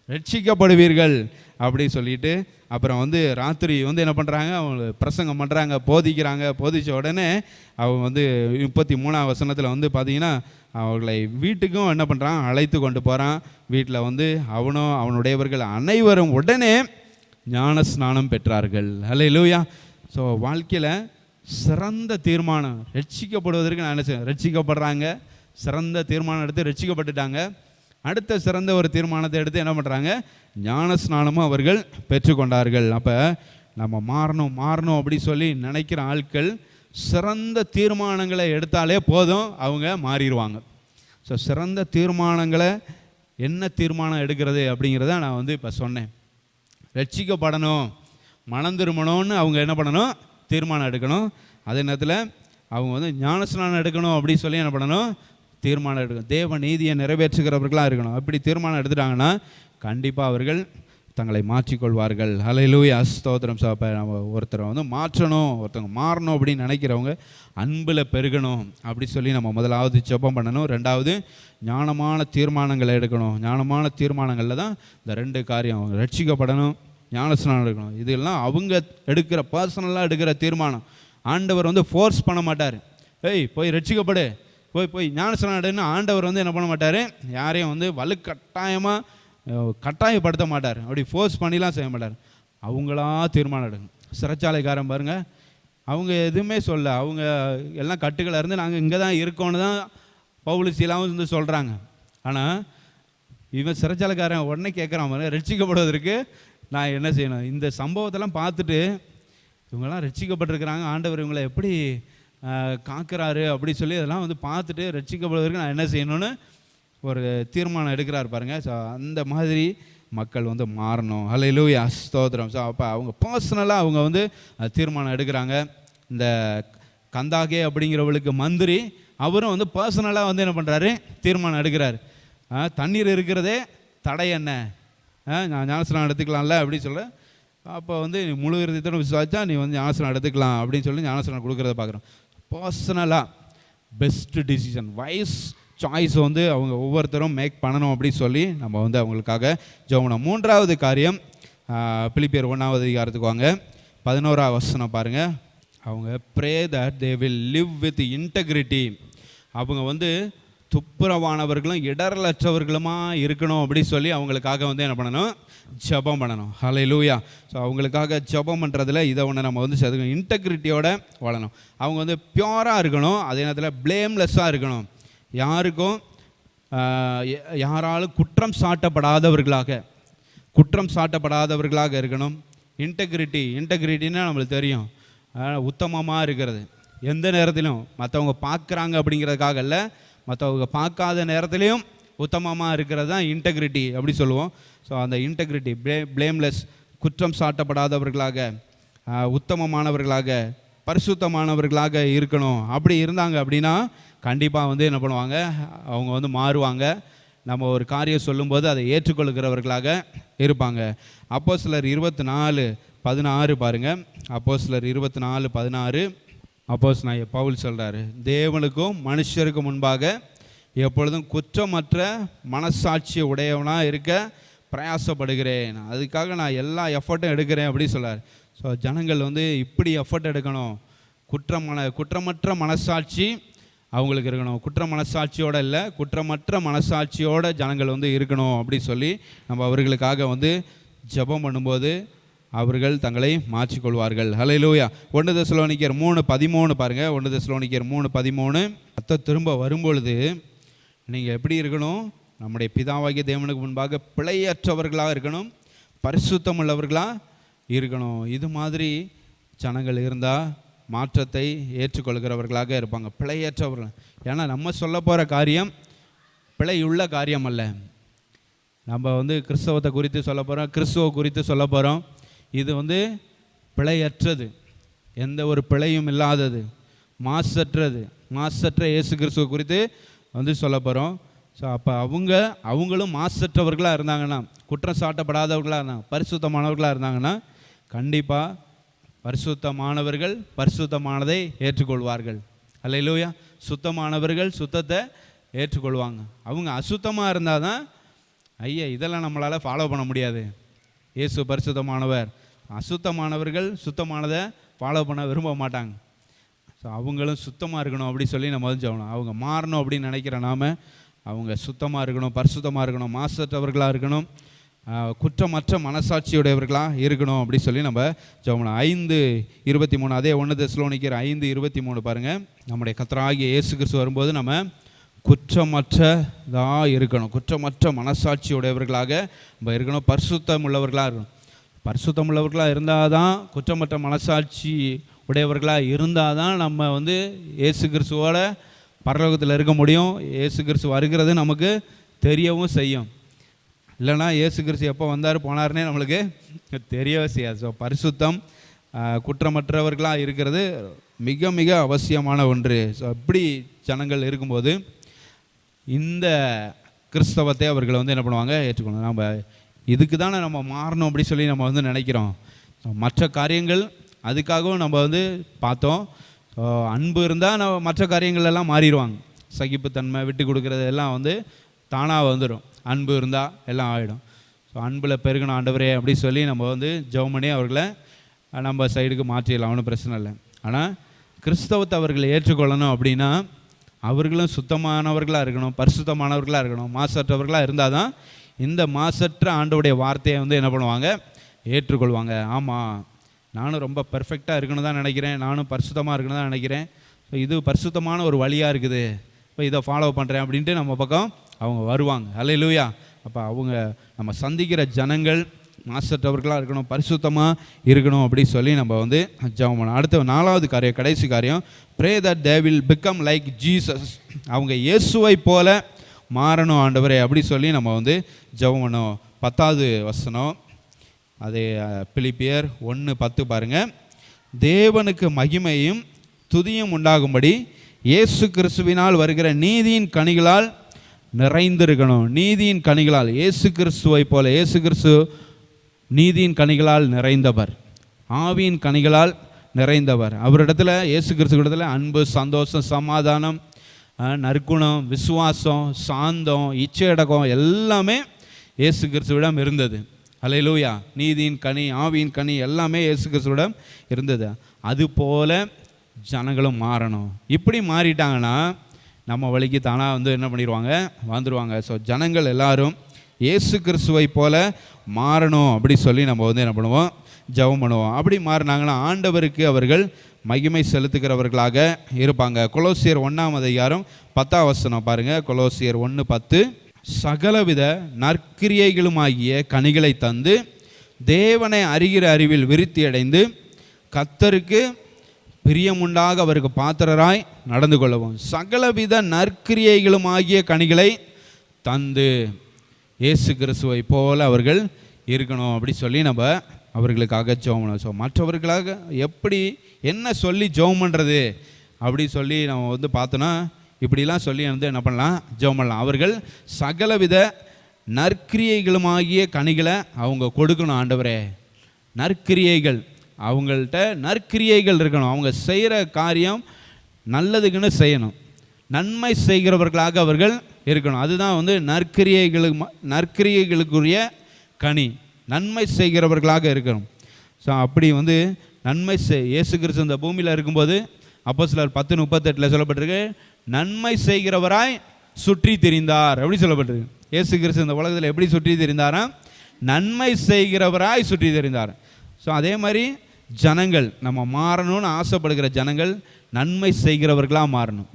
A: ரட்சிக்கப்படுவீர்கள் அப்படி சொல்லிட்டு அப்புறம் வந்து ராத்திரி வந்து என்ன பண்ணுறாங்க, அவங்க பிரசங்கம் பண்ணுறாங்க, போதிக்கிறாங்க. போதித்த உடனே அவங்க வந்து 33ஆம் வசனத்தில் வந்து பார்த்திங்கன்னா அவர்களை வீட்டுக்கும் என்ன பண்ணுறான், அழைத்து கொண்டு போகிறான். வீட்டில் வந்து அவனும் அவனுடையவர்கள் அனைவரும் உடனே ஞான ஸ்நானம் பெற்றார்கள். ஹல்லேலூயா. ஸோ வாழ்க்கையில் சிறந்த தீர்மானம், ரட்சிக்கப்படுவதற்கு நான் என்ன செய்ய, ரட்சிக்கப்படுறாங்க, சிறந்த தீர்மானம் எடுத்து ரட்சிக்கப்பட்டுட்டாங்க. அடுத்த சிறந்த ஒரு தீர்மானத்தை எடுத்து என்ன பண்ணுறாங்க, ஞான ஸ்நானமும் அவர்கள் பெற்றுக்கொண்டார்கள். அப்போ நம்ம மாறணும் அப்படி சொல்லி நினைக்கிற ஆட்கள் சிறந்த தீர்மானங்களை எடுத்தாலே போதும், அவங்க மாறிடுவாங்க. ஸோ சிறந்த தீர்மானங்களை என்ன தீர்மானம் எடுக்கிறது அப்படிங்கிறத நான் வந்து இப்போ சொன்னேன். ரட்சிக்கப்படணும், மனம் திரும்பணும்னு அவங்க என்ன பண்ணணும், தீர்மானம் எடுக்கணும். அதே நேரத்தில் அவங்க வந்து ஞானஸ்நானம் எடுக்கணும் அப்படி சொல்லி என்ன பண்ணணும், தீர்மானம் எடுக்கணும். தேவ நீதியை நிறைவேற்றுகிறவர்களாக இருக்கணும். அப்படி தீர்மானம் எடுத்துட்டாங்கன்னா கண்டிப்பாக அவர்கள் தங்களை மாற்றிக்கொள்வார்கள். ஹல்லேலூயா, ஸ்தோத்திரம். சாப்ப நம்ம ஒருத்தரை வந்து மாற்றணும், ஒருத்தவங்க மாறணும் அப்படின்னு நினைக்கிறவங்க அன்பில் பெருகணும் அப்படி சொல்லி நம்ம முதலாவது ஜெபம் பண்ணணும். ரெண்டாவது ஞானமான தீர்மானங்களை எடுக்கணும். ஞானமான தீர்மானங்களில் தான் இந்த 2 காரியம், ரட்சிக்கப்படணும், ஞானஸ்நானம் எடுக்கணும். இதெல்லாம் அவங்க எடுக்கிற பர்சனலாக எடுக்கிற தீர்மானம். ஆண்டவர் வந்து ஃபோர்ஸ் பண்ண மாட்டார். போய் ரட்சிக்கப்படு, போய் ஞானஸ்நானம் எடுன்னு ஆண்டவர் வந்து என்ன பண்ண மாட்டார், யாரையும் வந்து வலுக்கட்டாயமாக கட்டாயப்படுத்த மாட்டார். அப்படி ஃபோர்ஸ் பண்ணிலாம் செய்ய மாட்டார். அவங்களா தீர்மானம் எடுக்கணும். சிறைச்சாலைக்காரன் பாருங்கள், அவங்க எதுவுமே சொல்ல, அவங்க எல்லாம் கட்டுக்களை இருந்து நாங்கள் இங்கே தான் இருக்கோன்னு தான் பவுலிசிலாம் வந்து சொல்கிறாங்க. ஆனால் இவன் சிறைச்சாலைக்காரன் உடனே கேட்குறான், ரட்சிக்கப்படுவதற்கு நான் என்ன செய்யணும்? இந்த சம்பவத்தெல்லாம் பார்த்துட்டு இவங்கெல்லாம் ரட்சிக்கப்பட்டிருக்கிறாங்க, ஆண்டவர் இவங்களை எப்படி காக்கிறாரு அப்படி சொல்லி அதெல்லாம் வந்து பார்த்துட்டு ரட்சிக்கப்படுவதற்கு நான் என்ன செய்யணும்னு ஒரு தீர்மானம் எடுக்கிறாரு பாருங்கள். ஸோ அந்த மாதிரி மக்கள் வந்து மாறணும். ஹல்லேலூயா, ஸ்தோத்திரம். ஸோ அப்போ அவங்க பர்சனலாக அவங்க வந்து தீர்மானம் எடுக்கிறாங்க. இந்த கந்தாகே அப்படிங்கிறவளுக்கு மந்திரி அவரும் வந்து பர்சனலாக வந்து என்ன பண்ணுறாரு, தீர்மானம் எடுக்கிறார். தண்ணீர் இருக்கிறதே தடை என்ன, நான் ஞானஸ்நானம் எடுத்துக்கலாம்ல அப்படின்னு சொல்ல. அப்போ வந்து நீ முழு இறுதியோட விசுவாச்சா நீ வந்து ஞானஸ்நானம் எடுத்துக்கலாம் அப்படின்னு சொல்லி ஞானஸ்நானம் கொடுக்குறத பார்க்குறோம். பர்சனலாக பெஸ்ட் டிசிஷன், வைஸ் சாய்ஸ் வந்து அவங்க ஒவ்வொருத்தரும் மேக் பண்ணணும் அப்படின்னு சொல்லி நம்ம வந்து அவங்களுக்காக ஜெபம். மூன்றாவது காரியம், பிலிப்பியர் 1ஆவது அதிகாரத்துக்கு வாங்க, 11ஆவது வசனம் பாருங்கள். அவங்க pray that they will live with integrity. அவங்க வந்து துப்புரவானவர்களும் இடரலற்றவர்களுமா இருக்கணும் அப்படி சொல்லி அவங்களுக்காக வந்து என்ன பண்ணணும், ஜெபம் பண்ணணும். ஹல்லேலூயா. ஸோ அவங்களுக்காக ஜெபம் பண்ணுறதுல இதை ஒன்று நம்ம வந்து சேர்த்துக்கணும். இன்டெகிரிட்டியோட வாழணும். அவங்க வந்து பியூராக இருக்கணும், அதே நேரத்தில் பிளேம்லெஸ்ஸாக இருக்கணும். யாருக்கும் யாராலும் குற்றம் சாட்டப்படாதவர்களாக இருக்கணும். இன்டெகிரிட்டின்னா நம்மளுக்கு தெரியும், உத்தமமாக இருக்கிறது. எந்த நேரத்திலும் மற்றவங்க பார்க்குறாங்க அப்படிங்கிறதுக்காக இல்லை, மற்றவங்க பார்க்காத நேரத்துலையும் உத்தமமாக இருக்கிறது தான் இன்டெகிரிட்டி அப்படி சொல்லுவோம். ஸோ அந்த இன்டெகிரிட்டி, பிளேம்லெஸ், குற்றம் சாட்டப்படாதவர்களாக, உத்தமமானவர்களாக, பரிசுத்தமானவர்களாக இருக்கணும். அப்படி இருந்தாங்க அப்படின்னா கண்டிப்பாக வந்து என்ன பண்ணுவாங்க, அவங்க வந்து மாறுவாங்க. நம்ம ஒரு காரியம் சொல்லும்போது அதை ஏற்றுக்கொள்கிறவர்களாக இருப்பாங்க. அப்போஸ்தலர் 24:16 பாருங்கள். அப்போஸ்தலர் 24:16 அப்போஸ்தலனாகிய பவுல் சொல்கிறாரு, தேவனுக்கும் மனுஷருக்கும் முன்பாக எப்பொழுதும் குற்றமற்ற மனசாட்சி உடையவனாக இருக்க பிரயாசப்படுகிறேன், அதுக்காக நான் எல்லா எஃபர்ட்டும் எடுக்கிறேன் அப்படின்னு சொல்கிறார். ஸோ ஜனங்கள் வந்து இப்படி எஃபர்ட் எடுக்கணும். குற்றமற்ற மனசாட்சி அவங்களுக்கு இருக்கணும். குற்ற மனசாட்சியோடு இல்லை, குற்றமற்ற மனசாட்சியோட ஜனங்கள் வந்து இருக்கணும் அப்படி சொல்லி நம்ம அவர்களுக்காக வந்து ஜெபம் பண்ணும்போது அவர்கள் தங்களை மாற்றிக்கொள்வார்கள். ஹல்லேலூயா. 1 தெசலோனிக்கர் 3:13 பாருங்கள். 1 தெசலோனிக்கர் 3:13 திரும்ப வரும்பொழுது நீங்கள் எப்படி இருக்கணும், நம்முடைய பிதாவாகிய தேவனுக்கு முன்பாக பிழையற்றவர்களாக இருக்கணும், பரிசுத்தம் உள்ளவர்களாக இருக்கணும். இது மாதிரி ஜனங்கள் இருந்தால் மாற்றத்தை ஏற்றுக்கொள்கிறவர்களாக இருப்பாங்க, பிழையற்றவர்கள். ஏன்னா நம்ம சொல்ல போகிற காரியம் பிழையுள்ள காரியம் அல்ல. நம்ம வந்து கிறிஸ்தவத்தை குறித்து சொல்ல போகிறோம், கிறிஸ்துவ குறித்து சொல்ல போகிறோம். இது வந்து பிழையற்றது, எந்த ஒரு பிழையும் இல்லாதது, மாசற்ற இயேசு கிறிஸ்துவ குறித்து வந்து சொல்ல போகிறோம். ஸோ அப்போ அவங்களும் மாசற்றவர்களாக இருந்தாங்கன்னா, குற்றம் சாட்டப்படாதவர்களாக இருந்தாங்க, பரிசுத்தமானவர்களாக இருந்தாங்கன்னா கண்டிப்பாக பரிசுத்தமானவர்கள் பரிசுத்தமானதை ஏற்றுக்கொள்வார்கள். அல்லேலூயா. சுத்தமானவர்கள் சுத்தத்தை ஏற்றுக்கொள்வாங்க. அவங்க அசுத்தமாக இருந்தால் தான் இதெல்லாம் நம்மளால் ஃபாலோ பண்ண முடியாது. இயேசு பரிசுத்தமானவர், அசுத்தமானவர்கள் சுத்தமானதை ஃபாலோ பண்ண விரும்ப மாட்டாங்க. ஸோ அவங்களும் சுத்தமாக இருக்கணும் அப்படி சொல்லி நம்ம வந்து சொல்லணும். அவங்க மாறணும் அப்படின்னு நினைக்கிற நாம அவங்க சுத்தமாக இருக்கணும், பரிசுத்தமாக இருக்கணும், மாசற்றவர்களாக இருக்கணும், குற்றமற்ற மனசாட்சியுடையவர்களாக இருக்கணும் அப்படி சொல்லி நம்ம ஜெபம். 5:23 அதே 1 தெசலோனிக்கர் 5:23 பாருங்கள். நம்முடைய கர்த்தராகிய இயேசு கிறிஸ்து வரும்போது நம்ம குற்றமற்றதாக இருக்கணும், குற்றமற்ற மனசாட்சியுடையவர்களாக நம்ம இருக்கணும், பரிசுத்தம் உள்ளவர்களாக இருக்கணும். பரிசுத்தம் உள்ளவர்களாக இருந்தால் தான், குற்றமற்ற மனசாட்சி உடையவர்களாக இருந்தால் தான் நம்ம வந்து இயேசு கிறிஸ்துவோட பரலோகத்தில் இருக்க முடியும். இயேசு கிறிஸ்து வருகிறது நமக்கு தெரியவும் செய்யும். இல்லைனா இயேசு கிறிஸ்து எப்போ வந்தார் போனார்னே நம்மளுக்கு தெரியவே செய்யாது. ஸோ பரிசுத்தம், குற்றமற்றவர்களாக இருக்கிறது மிக மிக அவசியமான ஒன்று. ஸோ அப்படி ஜனங்கள் இருக்கும்போது இந்த கிறிஸ்தவத்தை அவர்கள் வந்து என்ன பண்ணுவாங்க, ஏற்றுக்கணும். நம்ம இதுக்கு தானே நம்ம மாறணும் அப்படி சொல்லி நம்ம வந்து நினைக்கிறோம். மற்ற காரியங்கள் அதுக்காகவும் நம்ம வந்து பார்த்தோம். அன்பு இருந்தால் நம்ம மற்ற காரியங்கள் எல்லாம் மாறிடுவாங்க. சகிப்புத்தன்மை, விட்டு கொடுக்குறது எல்லாம் வந்து தானாக வந்துடும். அன்பு இருந்தால் எல்லாம் ஆகிடும். ஸோ அன்பில் பெருகணும் ஆண்டவரே அப்படி சொல்லி நம்ம வந்து ஜெபம் பண்ணி அவர்களை நம்ம சைடுக்கு மாற்றிடலாம், ஒன்றும் பிரச்சனை இல்லை. ஆனால் கிறிஸ்தவத்தை அவர்களை ஏற்றுக்கொள்ளணும் அப்படின்னா அவர்களும் சுத்தமானவர்களாக இருக்கணும், பரிசுத்தமானவர்களாக இருக்கணும், மாசற்றவர்களாக இருந்தால் தான் இந்த மாசற்ற ஆண்டவருடைய வார்த்தையை வந்து என்ன பண்ணுவாங்க, ஏற்றுக்கொள்வாங்க. ஆமாம், நானும் ரொம்ப பெர்ஃபெக்டாக இருக்கணும் தான் நினைக்கிறேன், நானும் பரிசுத்தமாக இருக்கணும் தான் நினைக்கிறேன், ஸோ இது பரிசுத்தமான ஒரு வழியாக இருக்குது, இப்போ இதை ஃபாலோ பண்ணுறேன் அப்படின்ட்டு நம்ம பக்கம் அவங்க வருவாங்க. அல்லேலூயா. அப்போ அவங்க நம்ம சந்திக்கிற ஜனங்கள் மாசற்றவர்களாக இருக்கணும், பரிசுத்தமாக இருக்கணும் அப்படி சொல்லி நம்ம வந்து ஜெபம் பண்ணணும். அடுத்த 4வது காரியம், கடைசி காரியம், pray that they will become like Jesus. அவங்க இயேசுவை போல மாறணும் ஆண்டவரே அப்படி சொல்லி நம்ம வந்து ஜெபம் பண்ணோம். 10வது வசனம், அதே பிலிப்பியர் 1:10 பாருங்கள். தேவனுக்கு மகிமையும் துதியும் உண்டாகும்படி இயேசு கிறிஸ்துவினால் வருகிற நீதியின் கனிகளால் நிறைந்திருக்கணும். நீதியின் கனிகளால், இயேசு கிறிஸ்துவை போல. இயேசு கிறிஸ்து நீதியின் கனிகளால் நிறைந்தவர், ஆவியின் கனிகளால் நிறைந்தவர். அவரிடத்துல, இயேசு கிறிஸ்துவிடத்தில் அன்பு, சந்தோஷம், சமாதானம், நற்குணம், விசுவாசம், சாந்தம், இச்சையடக்கம் எல்லாமே இயேசு கிறிஸ்துவிடம் இருந்தது. அல்லேலூயா. நீதியின் கனி, ஆவியின் கனி எல்லாமே இயேசு கிறிஸ்துவிடம் இருந்தது. அதுபோல ஜனங்களும் மாறணும். இப்படி மாறிட்டாங்கன்னா நம்ம வழிக்கு தானாக வந்து என்ன பண்ணிடுவாங்க, வந்துடுவாங்க. ஸோ ஜனங்கள் எல்லாரும் இயேசு கிறிஸ்துவை போல மாறணும் அப்படி சொல்லி நம்ம வந்து என்ன பண்ணுவோம், ஜெபம் பண்ணுவோம். அப்படி மாறினாங்கன்னா ஆண்டவருக்கு அவர்கள் மகிமை செலுத்துகிறவர்களாக இருப்பாங்க. கொலோசியர் 1:10 பாருங்கள். கொலோசியர் 1:10, சகலவித நற்கிரியைகளுமாகிய கனிகளை தந்து தேவனை அறிகிற அறிவில் விருத்தி அடைந்து கர்த்தருக்கு பிரியமுண்டாக அவருக்கு பாத்திரராய் நடந்து கொள்ளவும். சகலவித நற்கிரியைகளுமாகிய கனிகளை தந்து இயேசு கிறிஸ்துவை போல அவர்கள் இருக்கணும் அப்படி சொல்லி நம்ம அவர்களுக்காக ஜெபம் பண்ணணும். ஸோ மற்றவர்களாக எப்படி என்ன சொல்லி ஜெபம் பண்ணுறது அப்படி சொல்லி நம்ம வந்து பார்த்தோன்னா இப்படிலாம் சொல்லி வந்து என்ன பண்ணலாம், ஜெபம் பண்ணலாம். அவர்கள் சகலவித நற்கிரியைகளுமாகிய கனிகளை அவங்க கொடுக்கணும். ஆண்டவரே, நற்கிரியைகள், அவங்கள்ட்ட நற்கிரியைகள் இருக்கணும். அவங்க செய்கிற காரியம் நல்லதுக்குன்னு செய்யணும், நன்மை செய்கிறவர்களாக அவர்கள் இருக்கணும். அதுதான் வந்து நற்கிரியைகளுக்குரிய கனி, நன்மை செய்கிறவர்களாக இருக்கணும். ஸோ அப்படி வந்து நன்மை இயேசு கிறிஸ்து இந்த பூமியில் இருக்கும்போது அப்போஸ்தலர் 10:38 சொல்லப்பட்டிருக்கு, நன்மை செய்கிறவராய் சுற்றி திரிந்தார் அப்படி சொல்லப்பட்டிருக்கு. இயேசு கிறிஸ்து இந்த உலகத்தில் எப்படி சுற்றி திரிந்தாரா, நன்மை செய்கிறவராய் சுற்றி திரிந்தார். ஸோ அதே மாதிரி ஜனங்கள், நம்ம மாறணும்னு ஆசைப்படுகிற ஜனங்கள் நன்மை செய்கிறவர்களாக மாறணும்.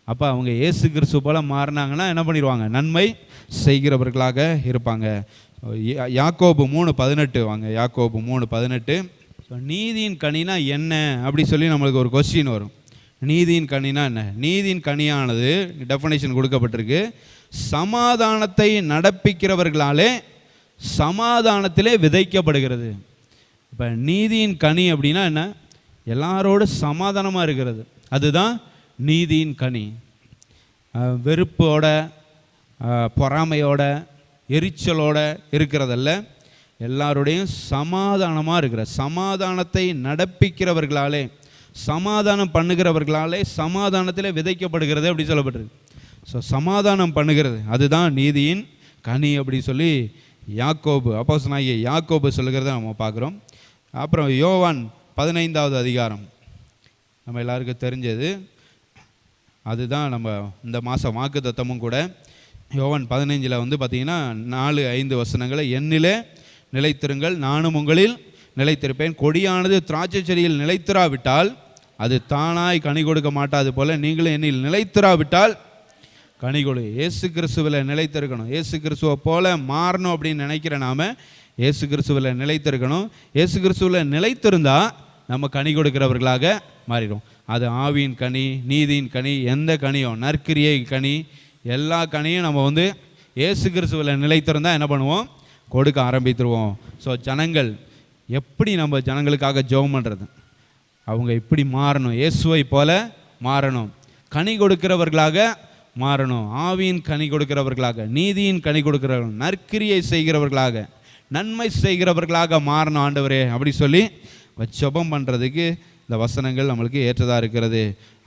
A: அப்போ அவங்க இயேசு கிறிஸ்து போல் மாறினாங்கன்னா என்ன பண்ணிடுவாங்க, நன்மை செய்கிறவர்களாக இருப்பாங்க. யாக்கோபு 3:18 வாங்க. யாக்கோபு 3:18. நீதியின் கனினா என்ன அப்படி சொல்லி நம்மளுக்கு ஒரு கொஸ்டின் வரும். நீதியின் கனினா என்ன? நீதியின் கனியானது டெஃபனேஷன் கொடுக்கப்பட்டிருக்கு, சமாதானத்தை நடப்பிக்கிறவர்களாலே சமாதானத்திலே விதைக்கப்படுகிறது. இப்போ நீதியின் கனி அப்படின்னா என்ன? எல்லாரோட சமாதானமாக இருக்கிறது, அதுதான் நீதியின் கனி. வெறுப்போட, பொறாமையோட, எரிச்சலோட இருக்கிறதல்ல, எல்லாரோடையும் சமாதானமாக இருக்கிற, சமாதானத்தை நடப்பிக்கிறவர்களாலே, சமாதானம் பண்ணுகிறவர்களாலே சமாதானத்தில் விதைக்கப்படுகிறது அப்படி சொல்லப்பட்டிருக்கு. ஸோ சமாதானம் பண்ணுகிறது அதுதான் நீதியின் கனி அப்படி சொல்லி யாக்கோபு, அப்போஸ்தலனாகிய யாக்கோபு சொல்லுகிறத நம்ம பார்க்குறோம். அப்புறம் யோவான் 15வது அதிகாரம் நம்ம எல்லாருக்கும் தெரிஞ்சது, அதுதான் நம்ம இந்த மாதம் வாக்கு தத்தமும் கூட. யோவான் 15 வந்து பார்த்திங்கன்னா 4-5 வசனங்களை, என்னிலே நிலைத்திருங்கள் நானும் உங்களில் நிலைத்திருப்பேன், கொடியானது திராட்சை செடியில் நிலைத்திராவிட்டால் அது தானாய் கனி கொடுக்க மாட்டாது போல நீங்களும் என்னில் நிலைத்திராவிட்டால் கனி கொடு. இயேசு கிறிஸ்துவில் நிலைத்திருக்கணும், இயேசு கிறிஸ்துவை போல மாறணும் அப்படின்னு நினைக்கிற நாம இயேசு கிறிஸ்துவில் நிலைத்திருக்கணும். இயேசு கிறிஸ்துவில் நிலைத்திருந்தால் நம்ம கனி கொடுக்கிறவர்களாக மாறிடும். அது ஆவியின் கனி, நீதியின் கனி, எந்த கனியோ, நற்கிரியை கனி, எல்லா கனியும் நம்ம வந்து இயேசு கிறிஸ்துவில் நிலைத்திருந்தால் என்ன பண்ணுவோம், கொடுக்க ஆரம்பித்துருவோம். ஸோ ஜனங்கள் எப்படி நம்ம ஜனங்களுக்காக ஜெபம் பண்ணுறது, அவங்க இப்படி மாறணும், இயேசுவை போல மாறணும், கனி கொடுக்கிறவர்களாக மாறணும், ஆவியின் கனி கொடுக்கிறவர்களாக, நீதியின் கனி கொடுக்கிறவர்கள், நற்கிரியை செய்கிறவர்களாக, நன்மை செய்கிறவர்களாக மாறணும் ஆண்டவரே அப்படி சொல்லி ஜெபம் பண்ணுறதுக்கு இந்த வசனங்கள் நம்மளுக்கு ஏற்றதாக இருக்கிறது.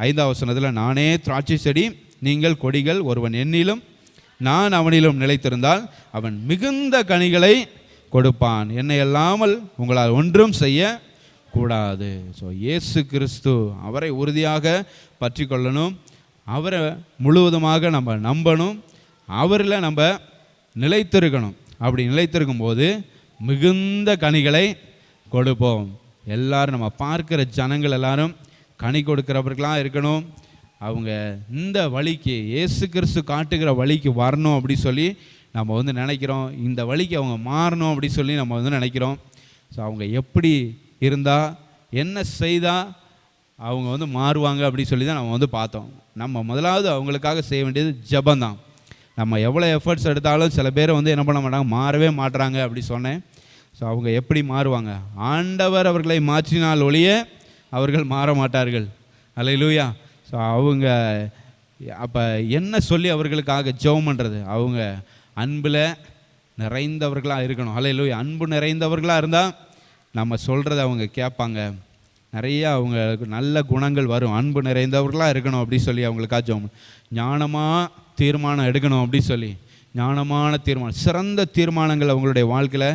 A: 5வது வசனத்தில், நானே திராட்சை செடி நீங்கள் கொடிகள், ஒருவன் என்னிலும் நான் அவனிலும் நிலைத்திருந்தால் அவன் மிகுந்த கனிகளை கொடுப்பான், என்னை அல்லாமல் உங்களால் ஒன்றும் செய்ய கூடாது. ஸோ இயேசு கிறிஸ்து, அவரை உறுதியாக பற்றி கொள்ளணும், அவரை முழுவதுமாக நம்ம நம்பணும், அவரில் நம்ம நிலைத்திருக்கணும். அப்படி நிலைத்திருக்கும் போது மிகுந்த கனிகளை கொடுப்போம். எல்லாரும் நம்ம பார்க்குற ஜனங்கள் எல்லாரும் கனி கொடுக்கிறவர்களாக இருக்கணும். அவங்க இந்த வழிக்கு, இயேசு கிறிஸ்து காட்டுகிற வழிக்கு வரணும் அப்படி சொல்லி நம்ம வந்து நினைக்கிறோம், இந்த வழிக்கு அவங்க மாறணும் அப்படி சொல்லி நம்ம வந்து நினைக்கிறோம். ஸோ அவங்க எப்படி இருந்தால், என்ன செய்தால் அவங்க வந்து மாறுவாங்க அப்படி சொல்லி தான் நம்ம வந்து பார்த்தோம். நம்ம முதலாவது அவங்களுக்காக செய்ய வேண்டியது ஜெபந்தான். நம்ம எவ்வளோ எஃபர்ட்ஸ் எடுத்தாலும் சில பேர் வந்து என்ன பண்ண மாட்டாங்க, மாறவே மாட்டுறாங்க அப்படி சொன்னேன். ஸோ அவங்க எப்படி மாறுவாங்க? ஆண்டவர் அவர்களை மாற்றினால் ஒழிய அவர்கள் மாற மாட்டார்கள். அல்லேலூயா. ஸோ அவங்க அப்போ என்ன சொல்லி அவர்களுக்காக ஜெபம் பண்ணுறது? அவங்க அன்பில் நிறைந்தவர்களாக இருக்கணும். அல்லேலூயா. அன்பு நிறைந்தவர்களாக இருந்தால் நம்ம சொல்கிறத அவங்க கேட்பாங்க. நிறைய அவங்களுக்கு நல்ல குணங்கள் வரும். அன்பு நிறைந்தவர்களாக இருக்கணும் அப்படி சொல்லி அவங்களுக்காக ஜெபம். ஞானமாக தீர்மானம் எடுக்கணும் அப்படி சொல்லி, ஞானமான தீர்மானம், சிறந்த தீர்மானங்கள் அவங்களுடைய வாழ்க்கையில்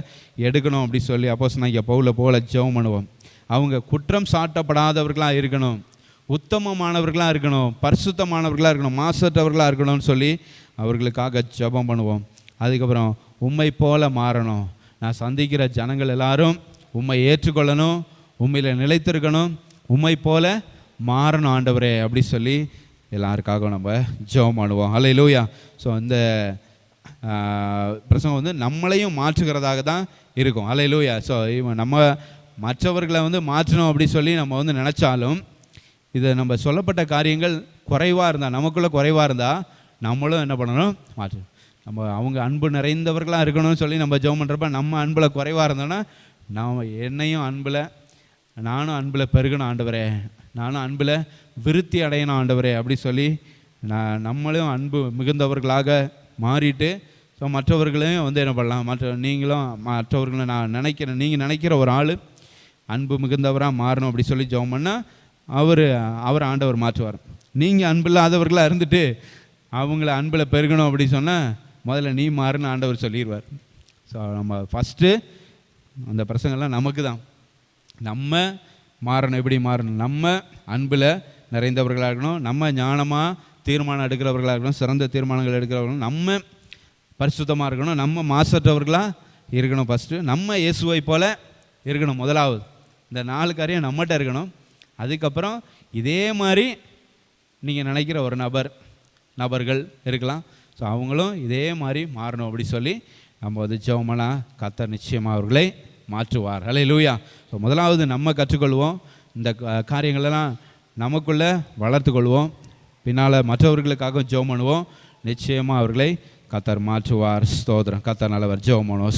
A: எடுக்கணும் அப்படி சொல்லி அப்போஸ்தலனாகிய பவுலை போல ஜெபம் பண்ணுவோம். அவங்க குற்றம் சாட்டப்படாதவர்களாக இருக்கணும், உத்தமமானவர்களாக இருக்கணும், பரிசுத்தமானவர்களாக இருக்கணும், மாசற்றவர்களாக இருக்கணும்னு சொல்லி அவர்களுக்காக ஜெபம் பண்ணுவோம். அதுக்கப்புறம் உம்மை போல மாறணும். நான் சந்திக்கிற ஜனங்கள் எல்லாரும் உம்மை ஏற்றுக்கொள்ளணும், உண்மையில் நிலைத்திருக்கணும், உம்மை போல மாறணும் ஆண்டவரே அப்படி சொல்லி எல்லாருக்காக நம்ம ஜெபம் பண்ணுவோம். அல்லேலூயா. ஸோ இந்த பிரசங்கம் வந்து நம்மளையும் மாற்றுகிறதாக தான் இருக்கும். அல்லேலூயா. ஸோ நம்ம மற்றவர்களை வந்து மாற்றணும் அப்படி சொல்லி நம்ம வந்து நினச்சாலும், இது நம்ம சொல்லப்பட்ட காரியங்கள் குறைவாக இருந்தால், நமக்குள்ளே குறைவாக இருந்தால் நம்மளும் என்ன பண்ணணும், மாற்றணும். நம்ம அவங்க அன்பு நிறைந்தவர்களாக இருக்கணும்னு சொல்லி நம்ம ஜெபம் பண்ணுறப்ப நம்ம அன்பில் குறைவாக இருந்தோன்னா, நாம் என்னையும் அன்பில், நானும் அன்பில் பெருகணும் ஆண்டவரே, நானும் அன்பில் விருத்தி அடையணும் ஆண்டவரே அப்படி சொல்லி நம்மளும் அன்பு மிகுந்தவர்களாக மாறிட்டு, ஸோ மற்றவர்களையும் வந்து என்ன பண்ணலாம், நீங்களும் மற்றவர்களை நான் நினைக்கிறேன், நீங்கள் நினைக்கிற ஒரு ஆள் அன்பு மிகுந்தவராக மாறணும் அப்படி சொல்லி ஜெபம் பண்ணால் அவர் ஆண்டவர் மாற்றுவார். நீங்கள் அன்பில்லாதவர்களாக இருந்துட்டு அவங்கள அன்பில் பெருகணும் அப்படி சொன்னால் முதல்ல நீ மாறுன்னு ஆண்டவர் சொல்லிடுவார். ஸோ நம்ம ஃபஸ்ட்டு அந்த பிரசங்கெல்லாம் நமக்கு தான். நம்ம மாறணும். எப்படி மாறணும்? நம்ம அன்பில் நிறைந்தவர்களாக இருக்கணும், நம்ம ஞானமாக தீர்மானம் எடுக்கிறவர்களாக இருக்கணும், சிறந்த தீர்மானங்கள் எடுக்கிறவர்களும், நம்ம பரிசுத்தமாக இருக்கணும், நம்ம மாசற்றவர்களாக இருக்கணும். ஃபஸ்ட்டு நம்ம இயேசுவை போல் இருக்கணும். முதலாவது இந்த 4 காரியம் நம்மகிட்ட இருக்கணும். அதுக்கப்புறம் இதே மாதிரி நீங்கள் நினைக்கிற ஒரு நபர்கள் இருக்கலாம். ஸோ அவங்களும் இதே மாதிரி மாறணும் அப்படி சொல்லி நம்ம வந்து ஜெபமெல்லாம் கர்த்தர் நிச்சயமாக அவர்களை மாற்றுவார். அல்லேலூயா. ஸோ முதலாவது நம்ம கற்றுக்கொள்வோம், இந்த காரியங்களெல்லாம் நமக்குள்ளே வளர்த்துக்கொள்வோம். பின்னால் மற்றவர்களுக்காக ஜெபம் பண்ணுவோம். நிச்சயமாக அவர்களை கர்த்தர் மாற்றுவார். ஸ்தோத்திரம். கர்த்தர் நல்லவர். ஜெபம் பண்ணுவோம்.